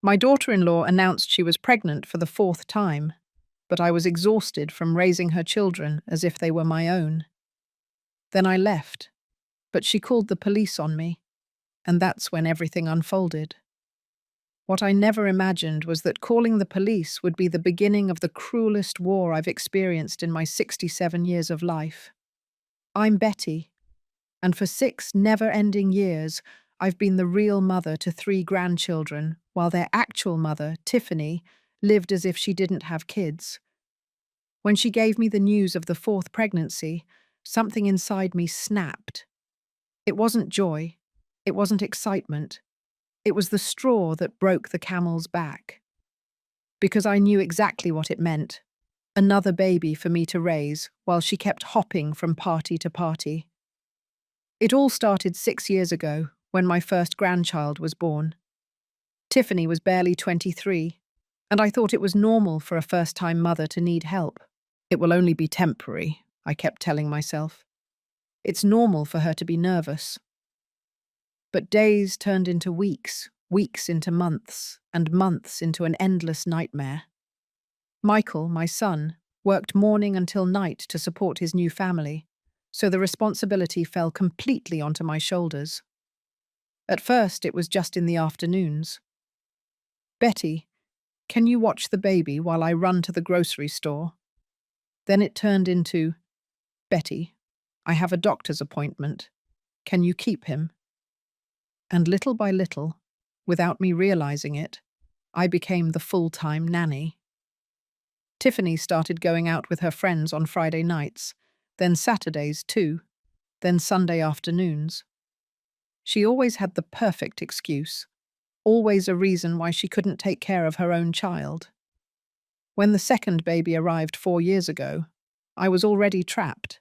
My daughter-in-law announced she was pregnant for the fourth time, but I was exhausted from raising her children as if they were my own. Then I left, but she called the police on me, and that's when everything unfolded. What I never imagined was that calling the police would be the beginning of the cruelest war I've experienced in my 67 years of life. I'm Betty, and for 6 never-ending years, I've been the real mother to 3 grandchildren, while their actual mother, Tiffany, lived as if she didn't have kids. When she gave me the news of the 4th pregnancy, something inside me snapped. It wasn't joy. It wasn't excitement. It was the straw that broke the camel's back. Because I knew exactly what it meant. Another baby for me to raise while she kept hopping from party to party. It all started 6 years ago when my first grandchild was born. Tiffany was barely 23, and I thought it was normal for a first-time mother to need help. It will only be temporary, I kept telling myself. It's normal for her to be nervous. But days turned into weeks, weeks into months, and months into an endless nightmare. Michael, my son, worked morning until night to support his new family, so the responsibility fell completely onto my shoulders. At first, it was just in the afternoons. "Betty, can you watch the baby while I run to the grocery store?" Then it turned into, "Betty, I have a doctor's appointment. Can you keep him?" And little by little, without me realizing it, I became the full-time nanny. Tiffany started going out with her friends on Friday nights, then Saturdays too, then Sunday afternoons. She always had the perfect excuse, always a reason why she couldn't take care of her own child. When the second baby arrived 4 years ago, I was already trapped.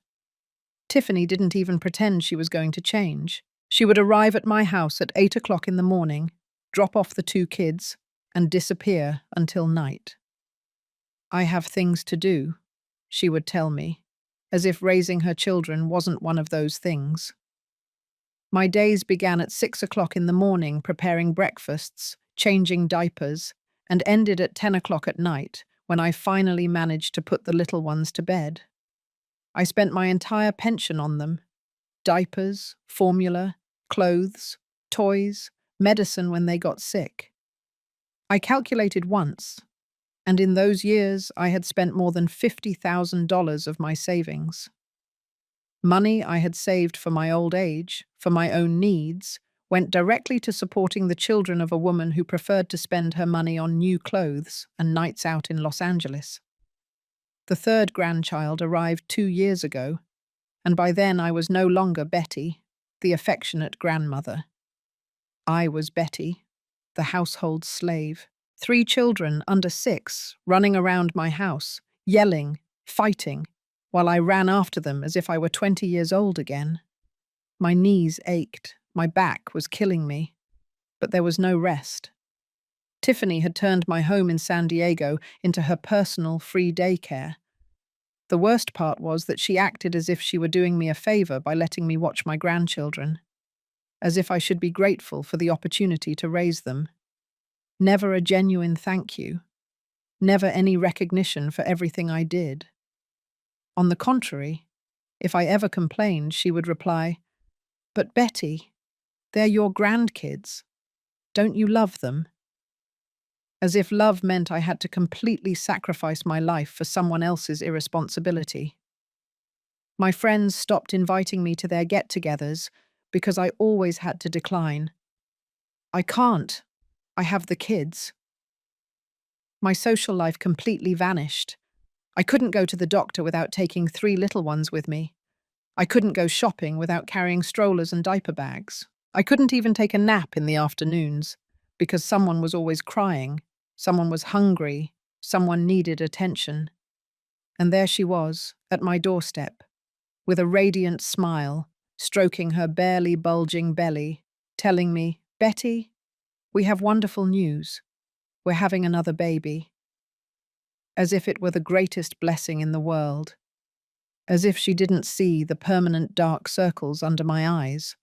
Tiffany didn't even pretend she was going to change. She would arrive at my house at 8 o'clock in the morning, drop off the 2 kids, and disappear until night. "I have things to do," she would tell me, as if raising her children wasn't one of those things. My days began at 6 o'clock in the morning preparing breakfasts, changing diapers, and ended at 10 o'clock at night when I finally managed to put the little ones to bed. I spent my entire pension on them: diapers, formula, clothes, toys, medicine when they got sick. I calculated once, and in those years I had spent more than $50,000 of my savings. Money I had saved for my old age, for my own needs, went directly to supporting the children of a woman who preferred to spend her money on new clothes and nights out in Los Angeles. The 3rd grandchild arrived 2 years ago, and by then I was no longer Betty, the affectionate grandmother. I was Betty, the household slave. 3 children under 6 running around my house, yelling, fighting, while I ran after them as if I were 20 years old again. My knees ached, my back was killing me, but there was no rest. Tiffany had turned my home in San Diego into her personal free daycare. The worst part was that she acted as if she were doing me a favor by letting me watch my grandchildren, as if I should be grateful for the opportunity to raise them. Never a genuine thank you, never any recognition for everything I did. On the contrary, if I ever complained, she would reply, "But Betty, they're your grandkids. Don't you love them?" As if love meant I had to completely sacrifice my life for someone else's irresponsibility. My friends stopped inviting me to their get-togethers because I always had to decline. "I can't. I have the kids." My social life completely vanished. I couldn't go to the doctor without taking 3 little ones with me. I couldn't go shopping without carrying strollers and diaper bags. I couldn't even take a nap in the afternoons because someone was always crying, someone was hungry, someone needed attention. And there she was, at my doorstep, with a radiant smile, stroking her barely bulging belly, telling me, "Betty, we have wonderful news. We're having another baby." As if it were the greatest blessing in the world. As if she didn't see the permanent dark circles under my eyes.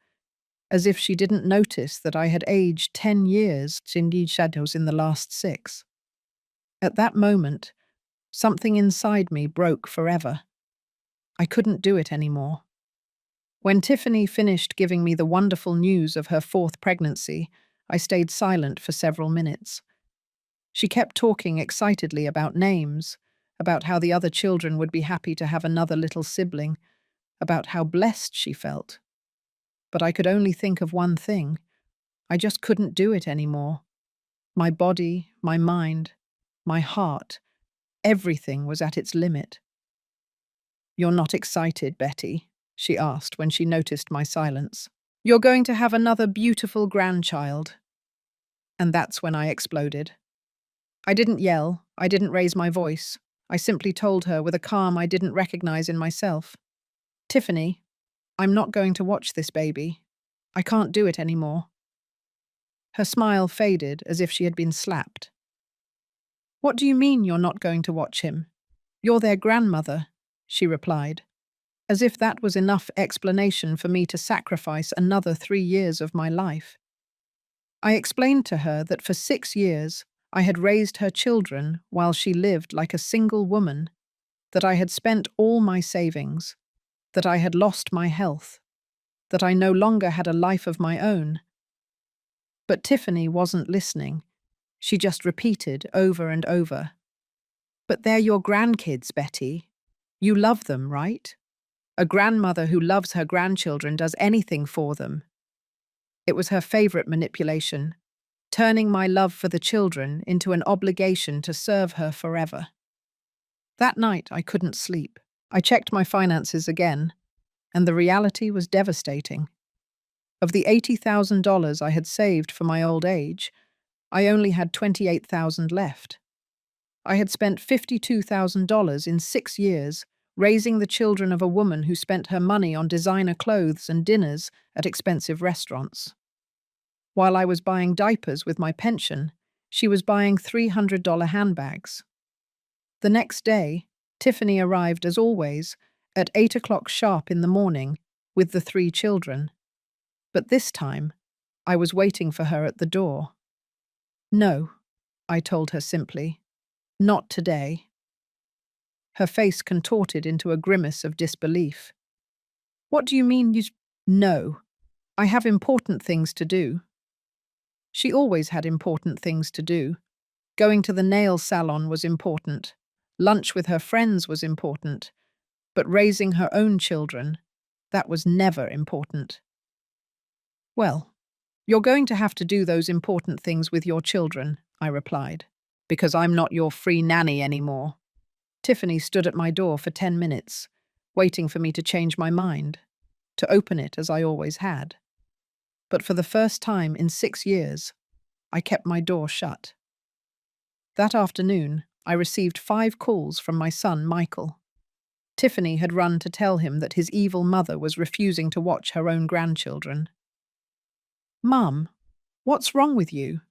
as if she didn't notice that I had aged 10 years in these shadows in the last 6. At that moment, something inside me broke forever. I couldn't do it anymore. When Tiffany finished giving me the wonderful news of her 4th pregnancy, I stayed silent for several minutes. She kept talking excitedly about names, about how the other children would be happy to have another little sibling, about how blessed she felt. But I could only think of one thing. I just couldn't do it anymore. My body, my mind, my heart, everything was at its limit. "You're not excited, Betty?" she asked when she noticed my silence. "You're going to have another beautiful grandchild." And that's when I exploded. I didn't yell, I didn't raise my voice. I simply told her with a calm I didn't recognize in myself, "Tiffany, I'm not going to watch this baby. I can't do it anymore." Her smile faded as if she had been slapped. "What do you mean you're not going to watch him? You're their grandmother," she replied, as if that was enough explanation for me to sacrifice another 3 years of my life. I explained to her that for 6 years I had raised her children while she lived like a single woman, that I had spent all my savings, that I had lost my health, that I no longer had a life of my own. But Tiffany wasn't listening. She just repeated over and over, "But they're your grandkids, Betty. You love them, right? A grandmother who loves her grandchildren does anything for them." It was her favorite manipulation, turning my love for the children into an obligation to serve her forever. That night, I couldn't sleep. I checked my finances again, and the reality was devastating. Of the $80,000 I had saved for my old age, I only had $28,000 left. I had spent $52,000 in 6 years raising the children of a woman who spent her money on designer clothes and dinners at expensive restaurants. While I was buying diapers with my pension, she was buying $300 handbags. The next day, Tiffany arrived as always at 8 o'clock sharp in the morning with the 3 children. But this time, I was waiting for her at the door. "No," I told her simply. "Not today." Her face contorted into a grimace of disbelief. "What do you mean you—" "No, I have important things to do." She always had important things to do. Going to the nail salon was important. Lunch with her friends was important. But raising her own children, that was never important. "Well, you're going to have to do those important things with your children," I replied, "because I'm not your free nanny anymore." Tiffany stood at my door for 10 minutes, waiting for me to change my mind, to open it as I always had. But for the first time in 6 years, I kept my door shut. That afternoon, I received 5 calls from my son, Michael. Tiffany had run to tell him that his evil mother was refusing to watch her own grandchildren. "Mum, what's wrong with you?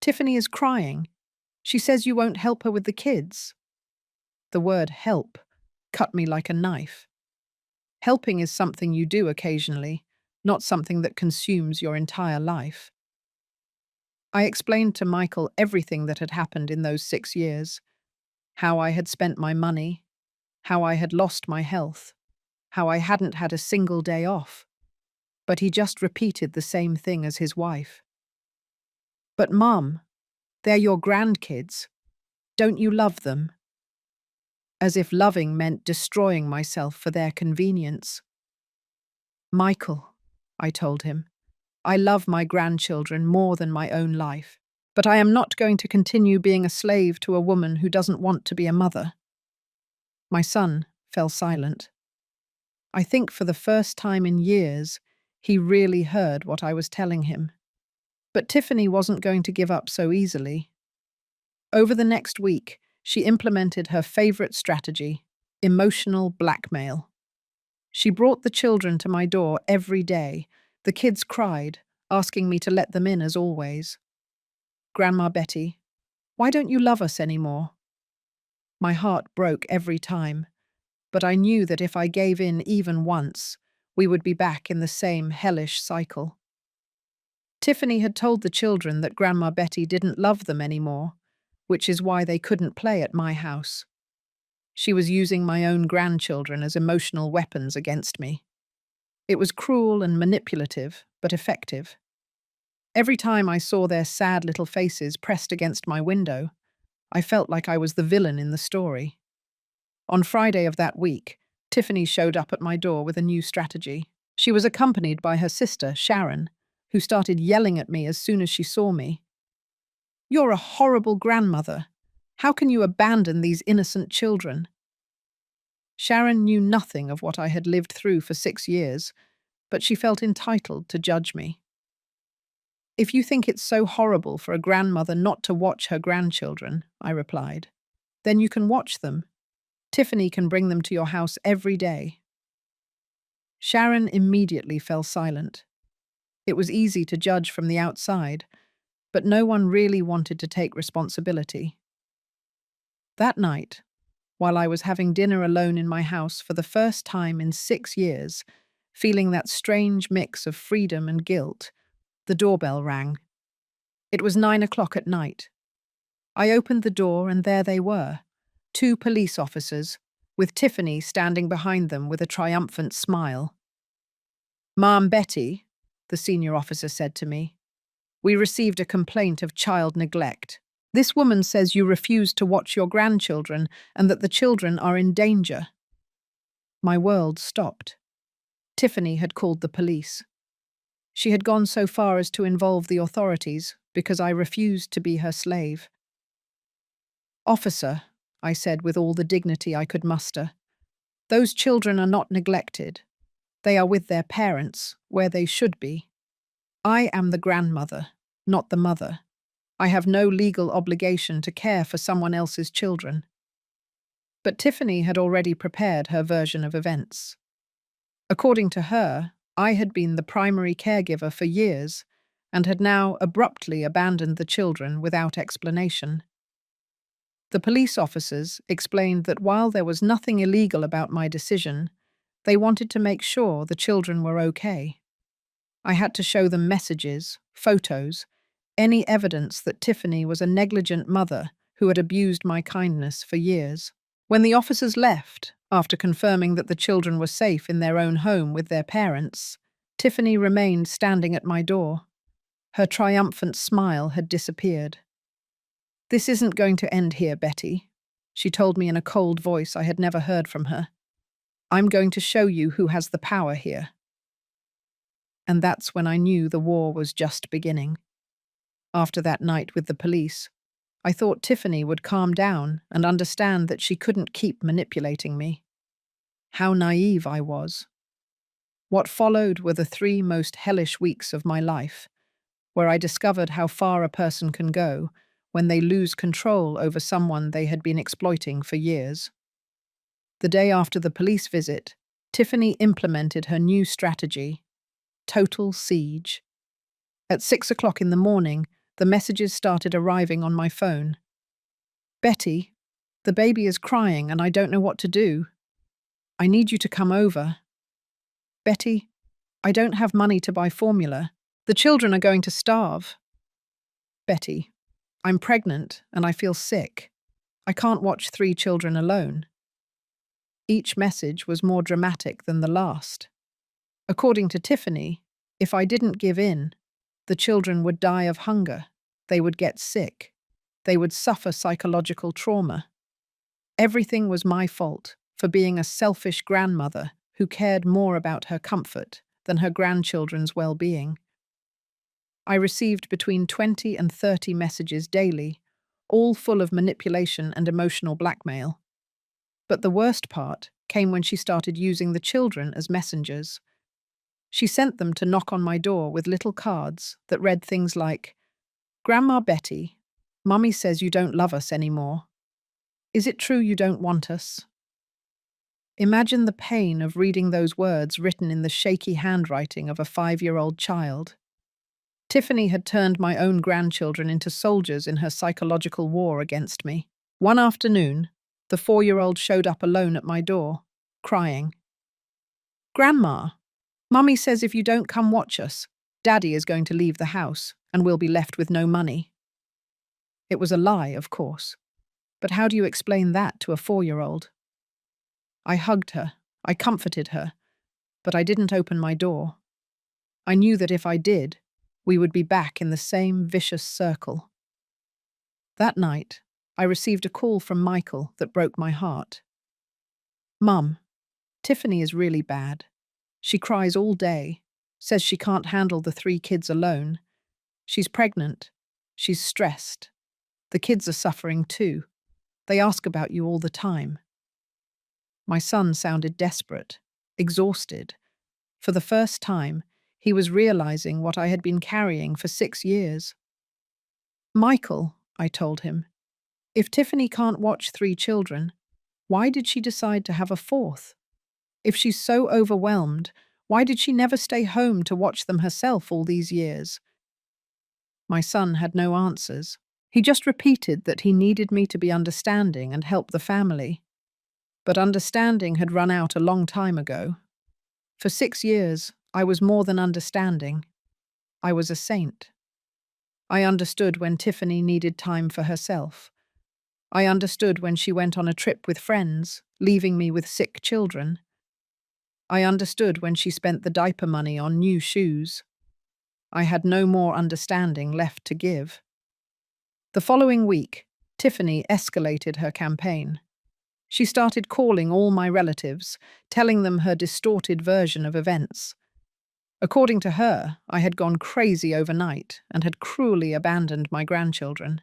Tiffany is crying. She says you won't help her with the kids." The word "help" cut me like a knife. Helping is something you do occasionally, not something that consumes your entire life. I explained to Michael everything that had happened in those 6 years, how I had spent my money, how I had lost my health, how I hadn't had a single day off. But he just repeated the same thing as his wife. "But Mum, they're your grandkids. Don't you love them?" As if loving meant destroying myself for their convenience. "Michael," I told him, "I love my grandchildren more than my own life, but I am not going to continue being a slave to a woman who doesn't want to be a mother." My son fell silent. I think for the first time in years, he really heard what I was telling him. But Tiffany wasn't going to give up so easily. Over the next week, she implemented her favorite strategy, emotional blackmail. She brought the children to my door every day. The kids cried, asking me to let them in as always. "Grandma Betty, why don't you love us anymore?" My heart broke every time, but I knew that if I gave in even once, we would be back in the same hellish cycle. Tiffany had told the children that Grandma Betty didn't love them anymore, which is why they couldn't play at my house. She was using my own grandchildren as emotional weapons against me. It was cruel and manipulative, but effective. Every time I saw their sad little faces pressed against my window, I felt like I was the villain in the story. On Friday of that week, Tiffany showed up at my door with a new strategy. She was accompanied by her sister, Sharon, who started yelling at me as soon as she saw me. "You're a horrible grandmother. How can you abandon these innocent children?" Sharon knew nothing of what I had lived through for 6 years, but she felt entitled to judge me. "If you think it's so horrible for a grandmother not to watch her grandchildren," I replied, "then you can watch them. Tiffany can bring them to your house every day." Sharon immediately fell silent. It was easy to judge from the outside, but no one really wanted to take responsibility. That night, while I was having dinner alone in my house for the first time in 6 years, feeling that strange mix of freedom and guilt, the doorbell rang. It was 9 o'clock at night. I opened the door and there they were, 2 police officers, with Tiffany standing behind them with a triumphant smile. "Ma'am Betty," the senior officer said to me, "we received a complaint of child neglect. This woman says you refuse to watch your grandchildren and that the children are in danger." My world stopped. Tiffany had called the police. She had gone so far as to involve the authorities because I refused to be her slave. "Officer," I said with all the dignity I could muster, "those children are not neglected. They are with their parents, where they should be. I am the grandmother, not the mother. I have no legal obligation to care for someone else's children." But Tiffany had already prepared her version of events. According to her, I had been the primary caregiver for years and had now abruptly abandoned the children without explanation. The police officers explained that while there was nothing illegal about my decision, they wanted to make sure the children were okay. I had to show them messages, photos, any evidence that Tiffany was a negligent mother who had abused my kindness for years. When the officers left, after confirming that the children were safe in their own home with their parents, Tiffany remained standing at my door. Her triumphant smile had disappeared. "This isn't going to end here, Betty," she told me in a cold voice I had never heard from her. "I'm going to show you who has the power here." And that's when I knew the war was just beginning. After that night with the police, I thought Tiffany would calm down and understand that she couldn't keep manipulating me. How naive I was. What followed were the 3 most hellish weeks of my life, where I discovered how far a person can go when they lose control over someone they had been exploiting for years. The day after the police visit, Tiffany implemented her new strategy: total siege. At 6 o'clock in the morning, the messages started arriving on my phone. "Betty, the baby is crying and I don't know what to do. I need you to come over. Betty, I don't have money to buy formula. The children are going to starve. Betty, I'm pregnant and I feel sick. I can't watch 3 children alone." Each message was more dramatic than the last. According to Tiffany, if I didn't give in, the children would die of hunger, they would get sick, they would suffer psychological trauma. Everything was my fault for being a selfish grandmother who cared more about her comfort than her grandchildren's well-being. I received between 20 and 30 messages daily, all full of manipulation and emotional blackmail. But the worst part came when she started using the children as messengers. She sent them to knock on my door with little cards that read things like, "Grandma Betty, Mummy says you don't love us anymore. Is it true you don't want us?" Imagine the pain of reading those words written in the shaky handwriting of a 5-year-old child. Tiffany had turned my own grandchildren into soldiers in her psychological war against me. One afternoon, the 4-year-old showed up alone at my door, crying. "Grandma, Mummy says if you don't come watch us, Daddy is going to leave the house, and we'll be left with no money. It was a lie, of course. But how do you explain that to a 4-year-old? I hugged her. I comforted her. But I didn't open my door. I knew that if I did, we would be back in the same vicious circle. That night, I received a call from Michael that broke my heart. Mum, Tiffany is really bad. She cries all day, says she can't handle the 3 kids alone. She's pregnant. She's stressed. The kids are suffering too. They ask about you all the time. My son sounded desperate, exhausted. For the first time, he was realizing what I had been carrying for 6 years. Michael, I told him, if Tiffany can't watch 3 children, why did she decide to have a 4th? If she's so overwhelmed, why did she never stay home to watch them herself all these years? My son had no answers. He just repeated that he needed me to be understanding and help the family. But understanding had run out a long time ago. For 6 years, I was more than understanding. I was a saint. I understood when Tiffany needed time for herself. I understood when she went on a trip with friends, leaving me with sick children. I understood when she spent the diaper money on new shoes. I had no more understanding left to give. The following week, Tiffany escalated her campaign. She started calling all my relatives, telling them her distorted version of events. According to her, I had gone crazy overnight and had cruelly abandoned my grandchildren.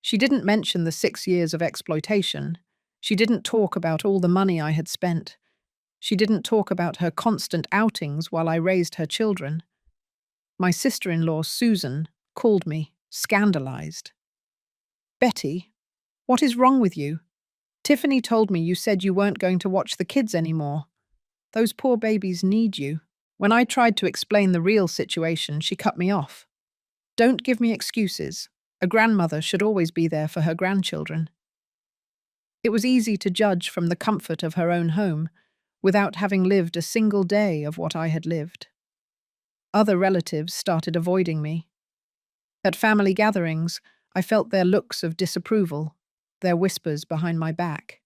She didn't mention the 6 years of exploitation. She didn't talk about all the money I had spent. She didn't talk about her constant outings while I raised her children. My sister-in-law, Susan, called me, scandalized. Betty, what is wrong with you? Tiffany told me you said you weren't going to watch the kids anymore. Those poor babies need you. When I tried to explain the real situation, she cut me off. Don't give me excuses. A grandmother should always be there for her grandchildren. It was easy to judge from the comfort of her own home, without having lived a single day of what I had lived. Other relatives started avoiding me. At family gatherings, I felt their looks of disapproval, their whispers behind my back.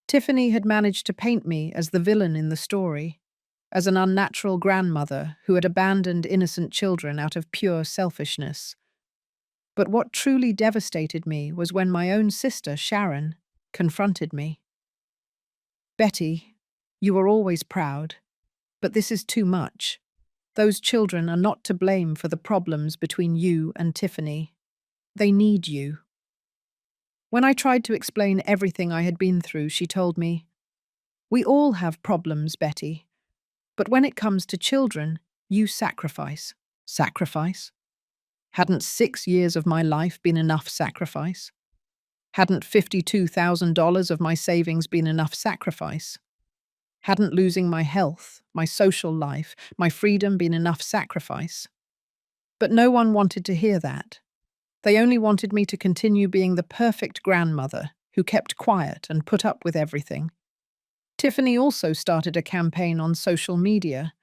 Tiffany had managed to paint me as the villain in the story, as an unnatural grandmother who had abandoned innocent children out of pure selfishness. But what truly devastated me was when my own sister, Sharon, confronted me. Betty, you are always proud, but this is too much. Those children are not to blame for the problems between you and Tiffany. They need you. When I tried to explain everything I had been through, she told me, we all have problems, Betty. But when it comes to children, you sacrifice. Sacrifice? Hadn't 6 years of my life been enough sacrifice? Hadn't $52,000 of my savings been enough sacrifice? Hadn't losing my health, my social life, my freedom been enough sacrifice? But no one wanted to hear that. They only wanted me to continue being the perfect grandmother who kept quiet and put up with everything. Tiffany also started a campaign on social media.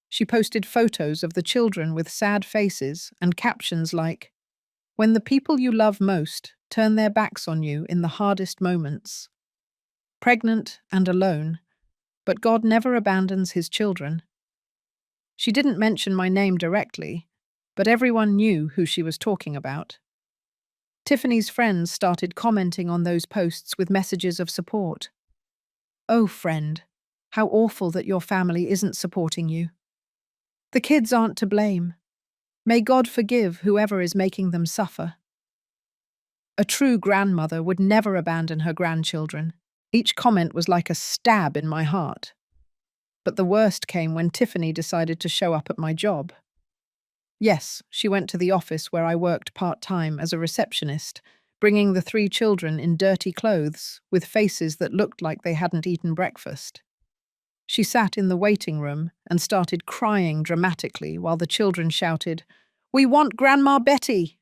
She posted photos of the children with sad faces and captions like, "When the people you love most turn their backs on you in the hardest moments." Pregnant and alone, but God never abandons his children. She didn't mention my name directly, but everyone knew who she was talking about. Tiffany's friends started commenting on those posts with messages of support. "Oh, friend, how awful that your family isn't supporting you. The kids aren't to blame. May God forgive whoever is making them suffer." A true grandmother would never abandon her grandchildren. Each comment was like a stab in my heart. But the worst came when Tiffany decided to show up at my job. Yes, she went to the office where I worked part-time as a receptionist, bringing the 3 children in dirty clothes with faces that looked like they hadn't eaten breakfast. She sat in the waiting room and started crying dramatically while the children shouted, "We want Grandma Betty!"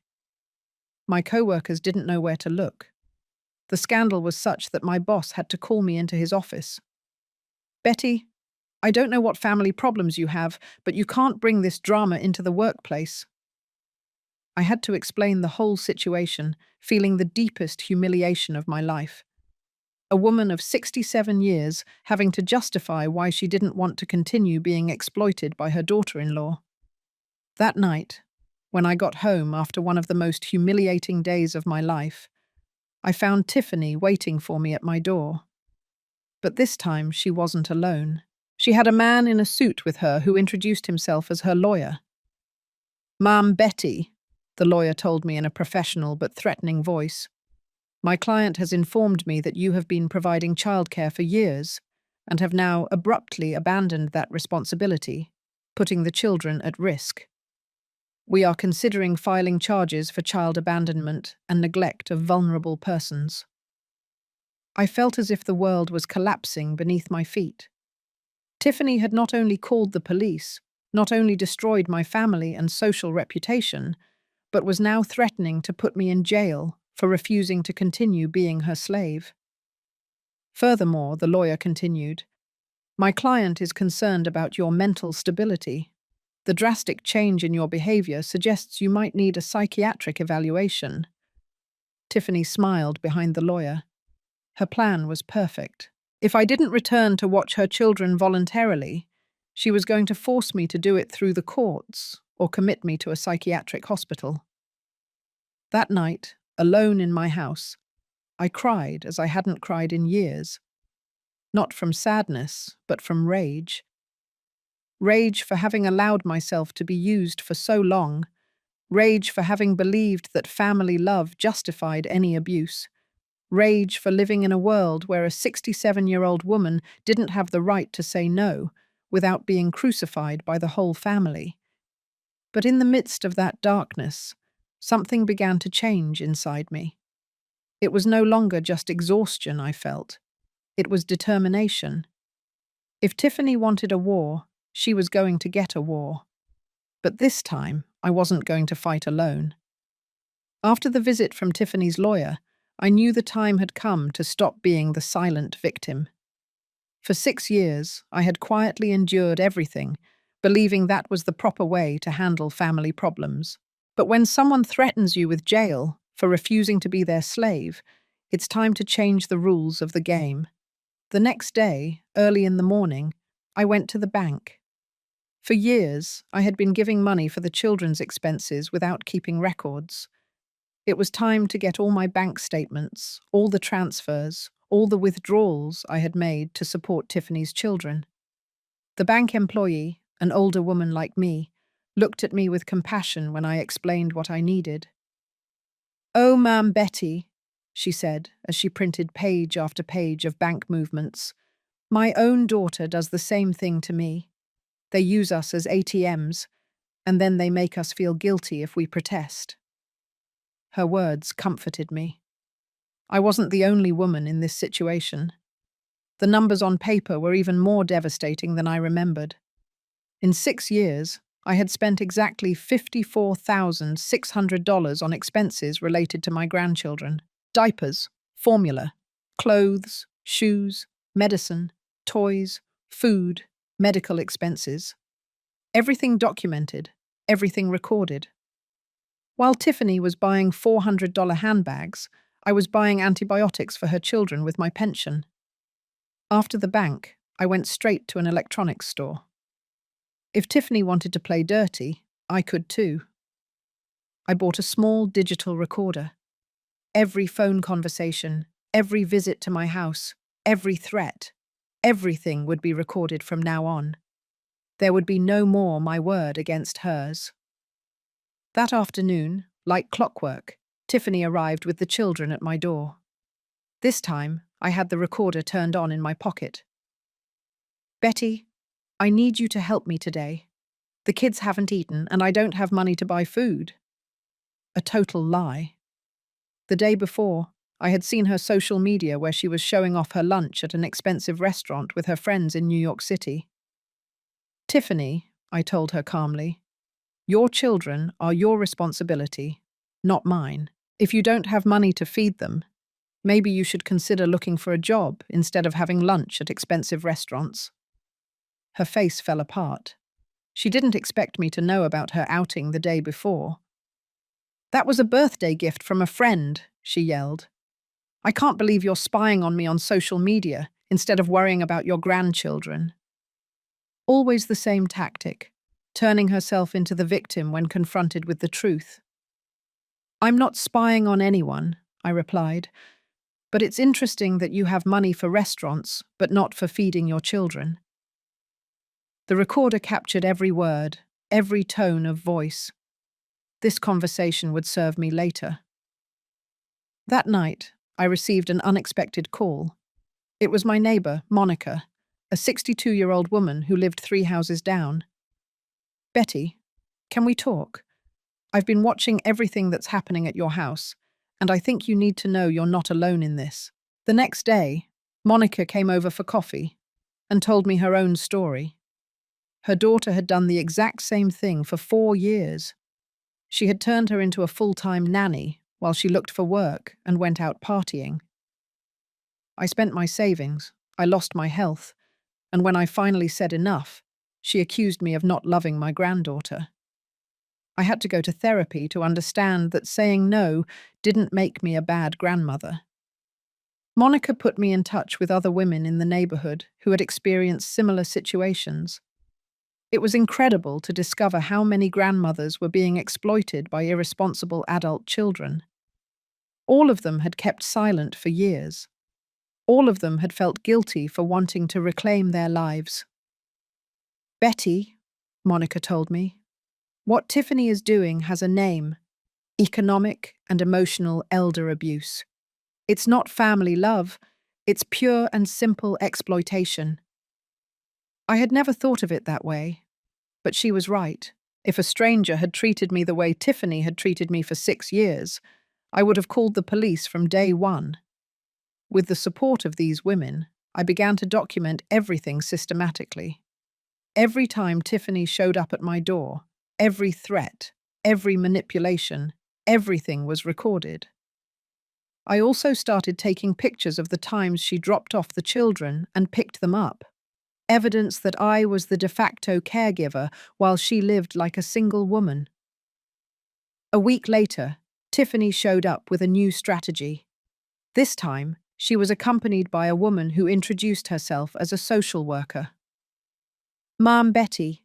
My co-workers didn't know where to look. The scandal was such that my boss had to call me into his office. "Betty, I don't know what family problems you have, but you can't bring this drama into the workplace. I had to explain the whole situation, feeling the deepest humiliation of my life. A woman of 67 years having to justify why she didn't want to continue being exploited by her daughter-in-law. That night, when I got home after one of the most humiliating days of my life, I found Tiffany waiting for me at my door. But this time she wasn't alone. She had a man in a suit with her who introduced himself as her lawyer. "Ma'am Betty," the lawyer told me in a professional but threatening voice, "my client has informed me that you have been providing childcare for years and have now abruptly abandoned that responsibility, putting the children at risk. We are considering filing charges for child abandonment and neglect of vulnerable persons." I felt as if the world was collapsing beneath my feet. Tiffany had not only called the police, not only destroyed my family and social reputation, but was now threatening to put me in jail for refusing to continue being her slave. Furthermore, the lawyer continued, "My client is concerned about your mental stability. The drastic change in your behavior suggests you might need a psychiatric evaluation." Tiffany smiled behind the lawyer. Her plan was perfect. If I didn't return to watch her children voluntarily, she was going to force me to do it through the courts or commit me to a psychiatric hospital. That night, alone in my house, I cried as I hadn't cried in years. Not from sadness, but from rage. Rage for having allowed myself to be used for so long. Rage for having believed that family love justified any abuse. Rage for living in a world where a 67-year-old woman didn't have the right to say no without being crucified by the whole family. But in the midst of that darkness, something began to change inside me. It was no longer just exhaustion I felt. It was determination. If Tiffany wanted a war, she was going to get a war. But this time, I wasn't going to fight alone. After the visit from Tiffany's lawyer, I knew the time had come to stop being the silent victim. For 6 years, I had quietly endured everything, believing that was the proper way to handle family problems. But when someone threatens you with jail for refusing to be their slave, it's time to change the rules of the game. The next day, early in the morning, I went to the bank. For years, I had been giving money for the children's expenses without keeping records. It was time to get all my bank statements, all the transfers, all the withdrawals I had made to support Tiffany's children. The bank employee, an older woman like me, looked at me with compassion when I explained what I needed. "Oh, Ma'am Betty," she said as she printed page after page of bank movements, "my own daughter does the same thing to me. They use us as ATMs, and then they make us feel guilty if we protest." Her words comforted me. I wasn't the only woman in this situation. The numbers on paper were even more devastating than I remembered. In 6 years, I had spent exactly $54,600 on expenses related to my grandchildren. Diapers, formula, clothes, shoes, medicine, toys, food, medical expenses. Everything documented, everything recorded. While Tiffany was buying $400 handbags, I was buying antibiotics for her children with my pension. After the bank, I went straight to an electronics store. If Tiffany wanted to play dirty, I could too. I bought a small digital recorder. Every phone conversation, every visit to my house, every threat, everything would be recorded from now on. There would be no more my word against hers. That afternoon, like clockwork, Tiffany arrived with the children at my door. This time, I had the recorder turned on in my pocket. "Betty, I need you to help me today. The kids haven't eaten and I don't have money to buy food." A total lie. The day before, I had seen her social media where she was showing off her lunch at an expensive restaurant with her friends in New York City. "Tiffany," I told her calmly, "your children are your responsibility, not mine. If you don't have money to feed them, maybe you should consider looking for a job instead of having lunch at expensive restaurants." Her face fell apart. She didn't expect me to know about her outing the day before. "That was a birthday gift from a friend," she yelled. "I can't believe you're spying on me on social media instead of worrying about your grandchildren." Always the same tactic, turning herself into the victim when confronted with the truth. "I'm not spying on anyone," I replied, "but it's interesting that you have money for restaurants, but not for feeding your children." The recorder captured every word, every tone of voice. This conversation would serve me later. That night, I received an unexpected call. It was my neighbor, Monica, a 62-year-old woman who lived 3 houses down. "Betty, can we talk? I've been watching everything that's happening at your house, and I think you need to know you're not alone in this." The next day, Monica came over for coffee and told me her own story. Her daughter had done the exact same thing for 4 years. She had turned her into a full-time nanny while she looked for work and went out partying. "I spent my savings, I lost my health, and when I finally said enough, she accused me of not loving my granddaughter. I had to go to therapy to understand that saying no didn't make me a bad grandmother." Monica put me in touch with other women in the neighborhood who had experienced similar situations. It was incredible to discover how many grandmothers were being exploited by irresponsible adult children. All of them had kept silent for years. All of them had felt guilty for wanting to reclaim their lives. "Betty," Monica told me, "what Tiffany is doing has a name: economic and emotional elder abuse. It's not family love, it's pure and simple exploitation." I had never thought of it that way, but she was right. If a stranger had treated me the way Tiffany had treated me for 6 years, I would have called the police from day one. With the support of these women, I began to document everything systematically. Every time Tiffany showed up at my door, every threat, every manipulation, everything was recorded. I also started taking pictures of the times she dropped off the children and picked them up. Evidence that I was the de facto caregiver while she lived like a single woman. A week later, Tiffany showed up with a new strategy. This time, she was accompanied by a woman who introduced herself as a social worker. "Ma'am Betty,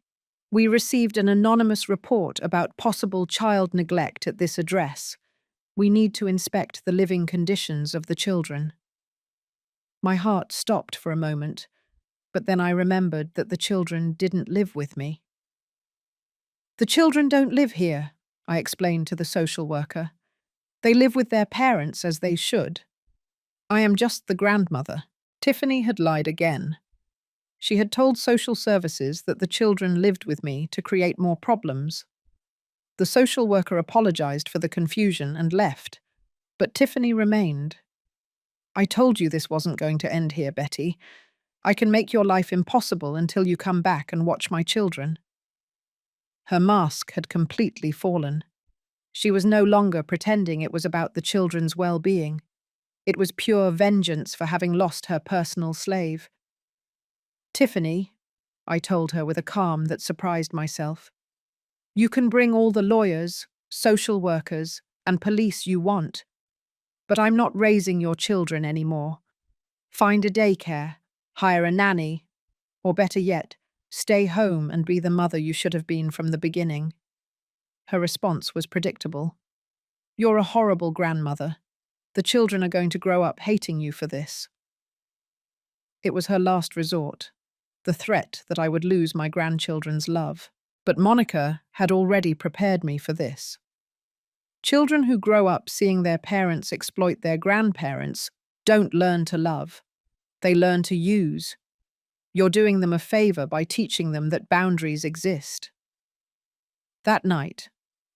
we received an anonymous report about possible child neglect at this address. We need to inspect the living conditions of the children." My heart stopped for a moment, but then I remembered that the children didn't live with me. "The children don't live here," I explained to the social worker. "They live with their parents as they should. I am just the grandmother." Tiffany had lied again. She had told social services that the children lived with me to create more problems. The social worker apologized for the confusion and left, but Tiffany remained. "I told you this wasn't going to end here, Betty. I can make your life impossible until you come back and watch my children." Her mask had completely fallen. She was no longer pretending it was about the children's well-being. It was pure vengeance for having lost her personal slave. "Tiffany," I told her with a calm that surprised myself, "you can bring all the lawyers, social workers, and police you want, but I'm not raising your children anymore. Find a daycare, hire a nanny, or better yet, stay home and be the mother you should have been from the beginning." Her response was predictable. "You're a horrible grandmother. The children are going to grow up hating you for this." It was her last resort, the threat that I would lose my grandchildren's love. But Monica had already prepared me for this. Children who grow up seeing their parents exploit their grandparents don't learn to love. They learn to use. You're doing them a favor by teaching them that boundaries exist. That night,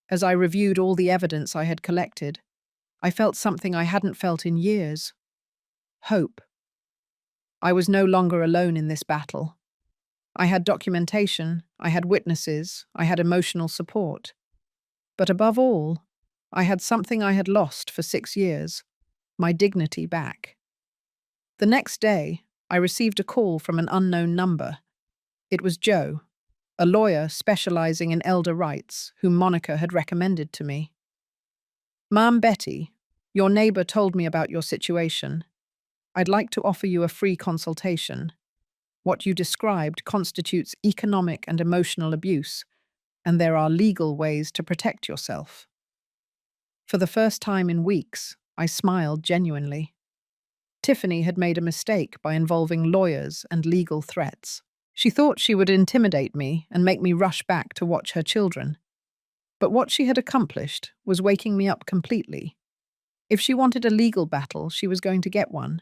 as I reviewed all the evidence I had collected, I felt something I hadn't felt in years: hope. I was no longer alone in this battle. I had documentation, I had witnesses, I had emotional support. But above all, I had something I had lost for 6 years: my dignity back. The next day, I received a call from an unknown number. It was Joe, a lawyer specializing in elder rights, whom Monica had recommended to me. "Ma'am Betty, your neighbor told me about your situation. I'd like to offer you a free consultation. What you described constitutes economic and emotional abuse, and there are legal ways to protect yourself." For the first time in weeks, I smiled genuinely. Tiffany had made a mistake by involving lawyers and legal threats. She thought she would intimidate me and make me rush back to watch her children. But what she had accomplished was waking me up completely. If she wanted a legal battle, she was going to get one.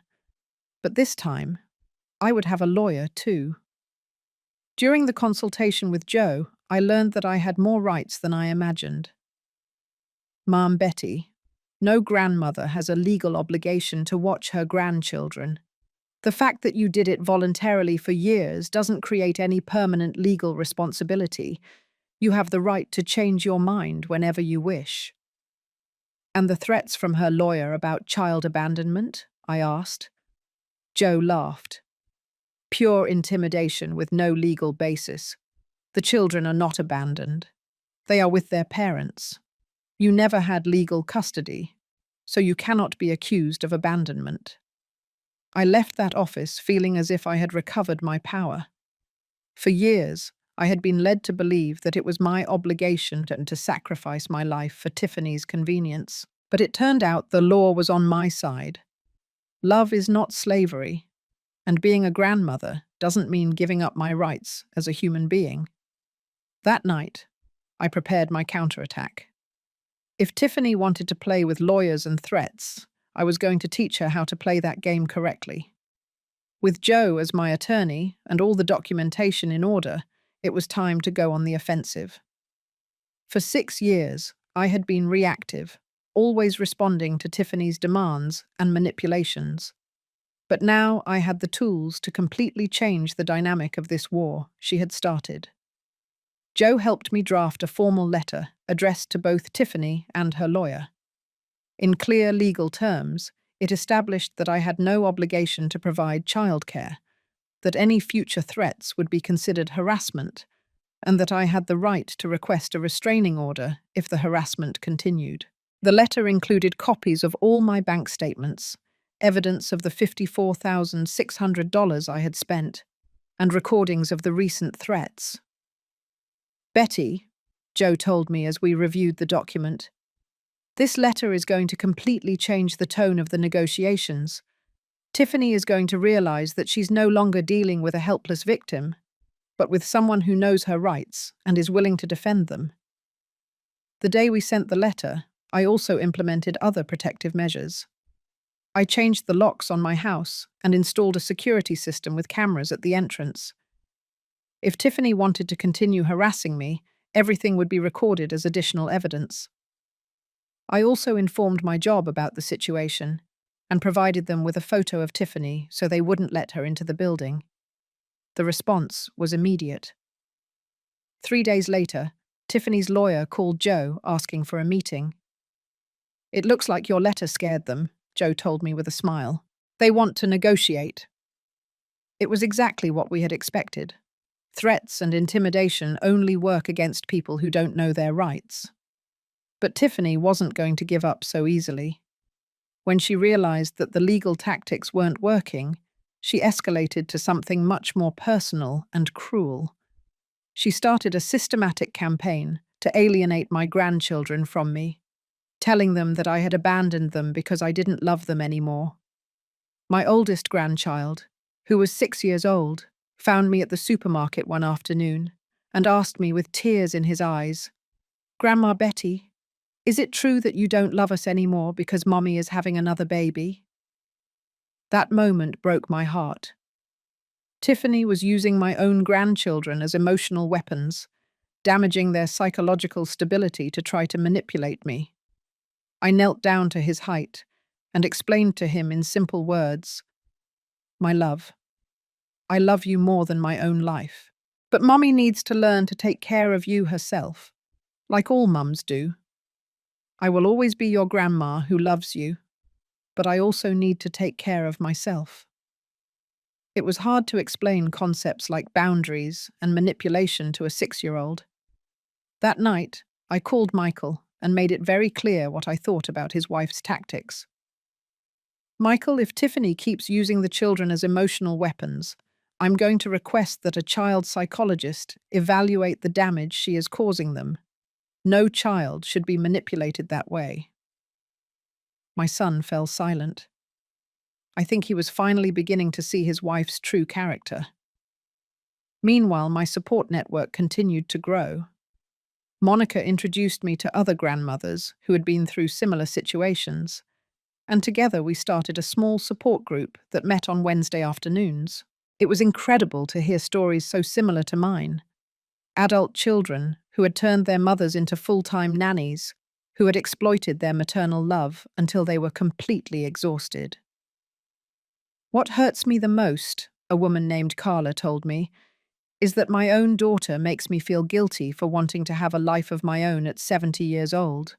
But this time, I would have a lawyer too. During the consultation with Joe, I learned that I had more rights than I imagined. "Ma'am Betty, no grandmother has a legal obligation to watch her grandchildren. The fact that you did it voluntarily for years doesn't create any permanent legal responsibility. You have the right to change your mind whenever you wish." "And the threats from her lawyer about child abandonment?" I asked. Joe laughed. "Pure intimidation with no legal basis. The children are not abandoned. They are with their parents. You never had legal custody, so you cannot be accused of abandonment." I left that office feeling as if I had recovered my power. For years, I had been led to believe that it was my obligation to sacrifice my life for Tiffany's convenience. But it turned out the law was on my side. Love is not slavery, and being a grandmother doesn't mean giving up my rights as a human being. That night, I prepared my counterattack. If Tiffany wanted to play with lawyers and threats, I was going to teach her how to play that game correctly. With Joe as my attorney and all the documentation in order, it was time to go on the offensive. For 6 years, I had been reactive, always responding to Tiffany's demands and manipulations. But now I had the tools to completely change the dynamic of this war she had started. Joe helped me draft a formal letter addressed to both Tiffany and her lawyer. In clear legal terms, it established that I had no obligation to provide childcare, that any future threats would be considered harassment, and that I had the right to request a restraining order if the harassment continued. The letter included copies of all my bank statements, evidence of the $54,600 I had spent, and recordings of the recent threats. "Betty," Joe told me as we reviewed the document, "this letter is going to completely change the tone of the negotiations. Tiffany is going to realize that she's no longer dealing with a helpless victim, but with someone who knows her rights and is willing to defend them." The day we sent the letter, I also implemented other protective measures. I changed the locks on my house and installed a security system with cameras at the entrance. If Tiffany wanted to continue harassing me, everything would be recorded as additional evidence. I also informed my job about the situation and provided them with a photo of Tiffany so they wouldn't let her into the building. The response was immediate. 3 days later, Tiffany's lawyer called Joe asking for a meeting. "It looks like your letter scared them," Joe told me with a smile. "They want to negotiate." It was exactly what we had expected. Threats and intimidation only work against people who don't know their rights. But Tiffany wasn't going to give up so easily. When she realized that the legal tactics weren't working, she escalated to something much more personal and cruel. She started a systematic campaign to alienate my grandchildren from me, telling them that I had abandoned them because I didn't love them anymore. My oldest grandchild, who was 6 years old, found me at the supermarket one afternoon and asked me with tears in his eyes, "Grandma Betty, is it true that you don't love us anymore because Mommy is having another baby?" That moment broke my heart. Tiffany was using my own grandchildren as emotional weapons, damaging their psychological stability to try to manipulate me. I knelt down to his height and explained to him in simple words, "My love, I love you more than my own life. But Mommy needs to learn to take care of you herself, like all mums do. I will always be your grandma who loves you, but I also need to take care of myself." It was hard to explain concepts like boundaries and manipulation to a 6-year-old. That night, I called Michael and made it very clear what I thought about his wife's tactics. Michael, if Tiffany keeps using the children as emotional weapons, I'm going to request that a child psychologist evaluate the damage she is causing them. No child should be manipulated that way. My son fell silent. I think he was finally beginning to see his wife's true character. Meanwhile, my support network continued to grow. Monica introduced me to other grandmothers who had been through similar situations, and together we started a small support group that met on Wednesday afternoons. It was incredible to hear stories so similar to mine. Adult children who had turned their mothers into full-time nannies, who had exploited their maternal love until they were completely exhausted. What hurts me the most, a woman named Carla told me, is that my own daughter makes me feel guilty for wanting to have a life of my own at 70 years old.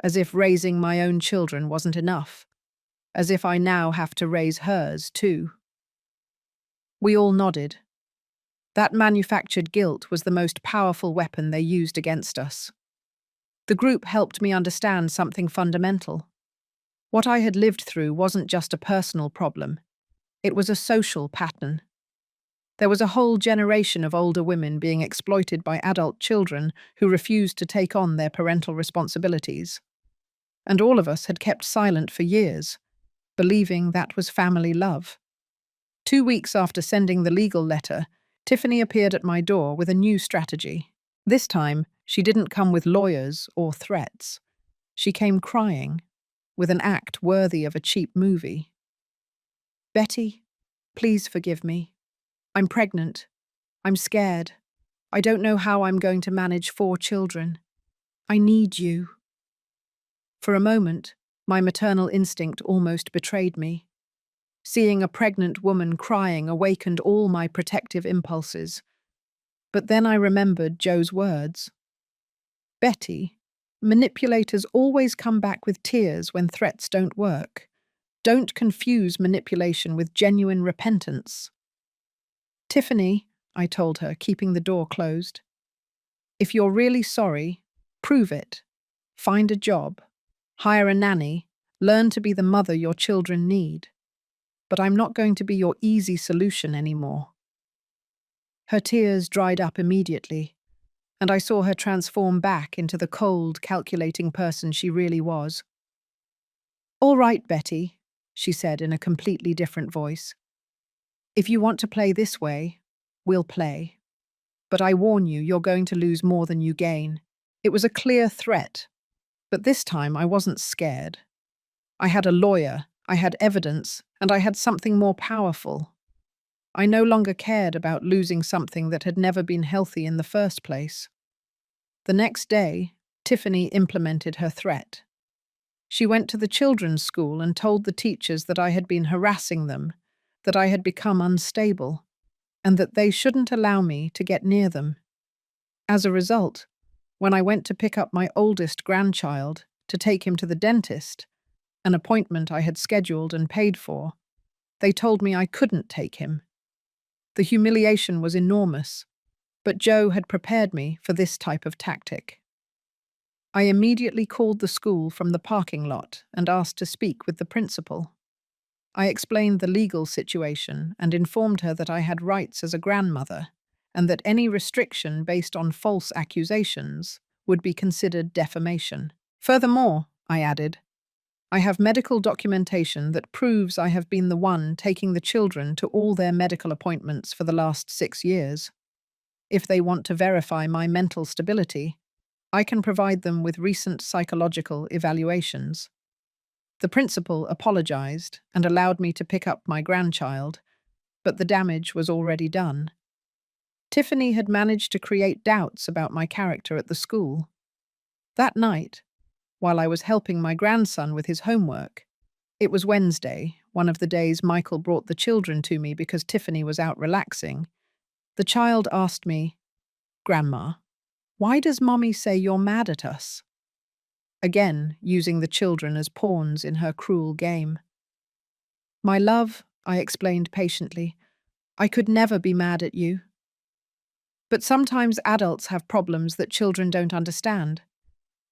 As if raising my own children wasn't enough. As if I now have to raise hers, too. We all nodded. That manufactured guilt was the most powerful weapon they used against us. The group helped me understand something fundamental. What I had lived through wasn't just a personal problem. It was a social pattern. There was a whole generation of older women being exploited by adult children who refused to take on their parental responsibilities. And all of us had kept silent for years, believing that was family love. 2 weeks after sending the legal letter, Tiffany appeared at my door with a new strategy. This time, she didn't come with lawyers or threats. She came crying, with an act worthy of a cheap movie. "Betty, please forgive me. I'm pregnant. I'm scared. I don't know how I'm going to manage 4 children. I need you." For a moment, my maternal instinct almost betrayed me. Seeing a pregnant woman crying awakened all my protective impulses. But then I remembered Joe's words. "Betty, manipulators always come back with tears when threats don't work. Don't confuse manipulation with genuine repentance." "Tiffany," I told her, keeping the door closed, "if you're really sorry, prove it. Find a job. Hire a nanny. Learn to be the mother your children need. But I'm not going to be your easy solution anymore." Her tears dried up immediately, and I saw her transform back into the cold, calculating person she really was. "All right, Betty," she said in a completely different voice. "If you want to play this way, we'll play. But I warn you, you're going to lose more than you gain." It was a clear threat, but this time I wasn't scared. I had a lawyer, I had evidence, and I had something more powerful. I no longer cared about losing something that had never been healthy in the first place. The next day, Tiffany implemented her threat. She went to the children's school and told the teachers that I had been harassing them, that I had become unstable, and that they shouldn't allow me to get near them. As a result, when I went to pick up my oldest grandchild to take him to the dentist, an appointment I had scheduled and paid for, they told me I couldn't take him. The humiliation was enormous, but Joe had prepared me for this type of tactic. I immediately called the school from the parking lot and asked to speak with the principal. I explained the legal situation and informed her that I had rights as a grandmother and that any restriction based on false accusations would be considered defamation. Furthermore, I added, I have medical documentation that proves I have been the one taking the children to all their medical appointments for the last 6 years. If they want to verify my mental stability, I can provide them with recent psychological evaluations. The principal apologized and allowed me to pick up my grandchild, but the damage was already done. Tiffany had managed to create doubts about my character at the school. That night, while I was helping my grandson with his homework, it was Wednesday, one of the days Michael brought the children to me because Tiffany was out relaxing, the child asked me, "Grandma, why does Mommy say you're mad at us?" Again, using the children as pawns in her cruel game. "My love," I explained patiently, I could never be mad at you. But sometimes adults have problems that children don't understand.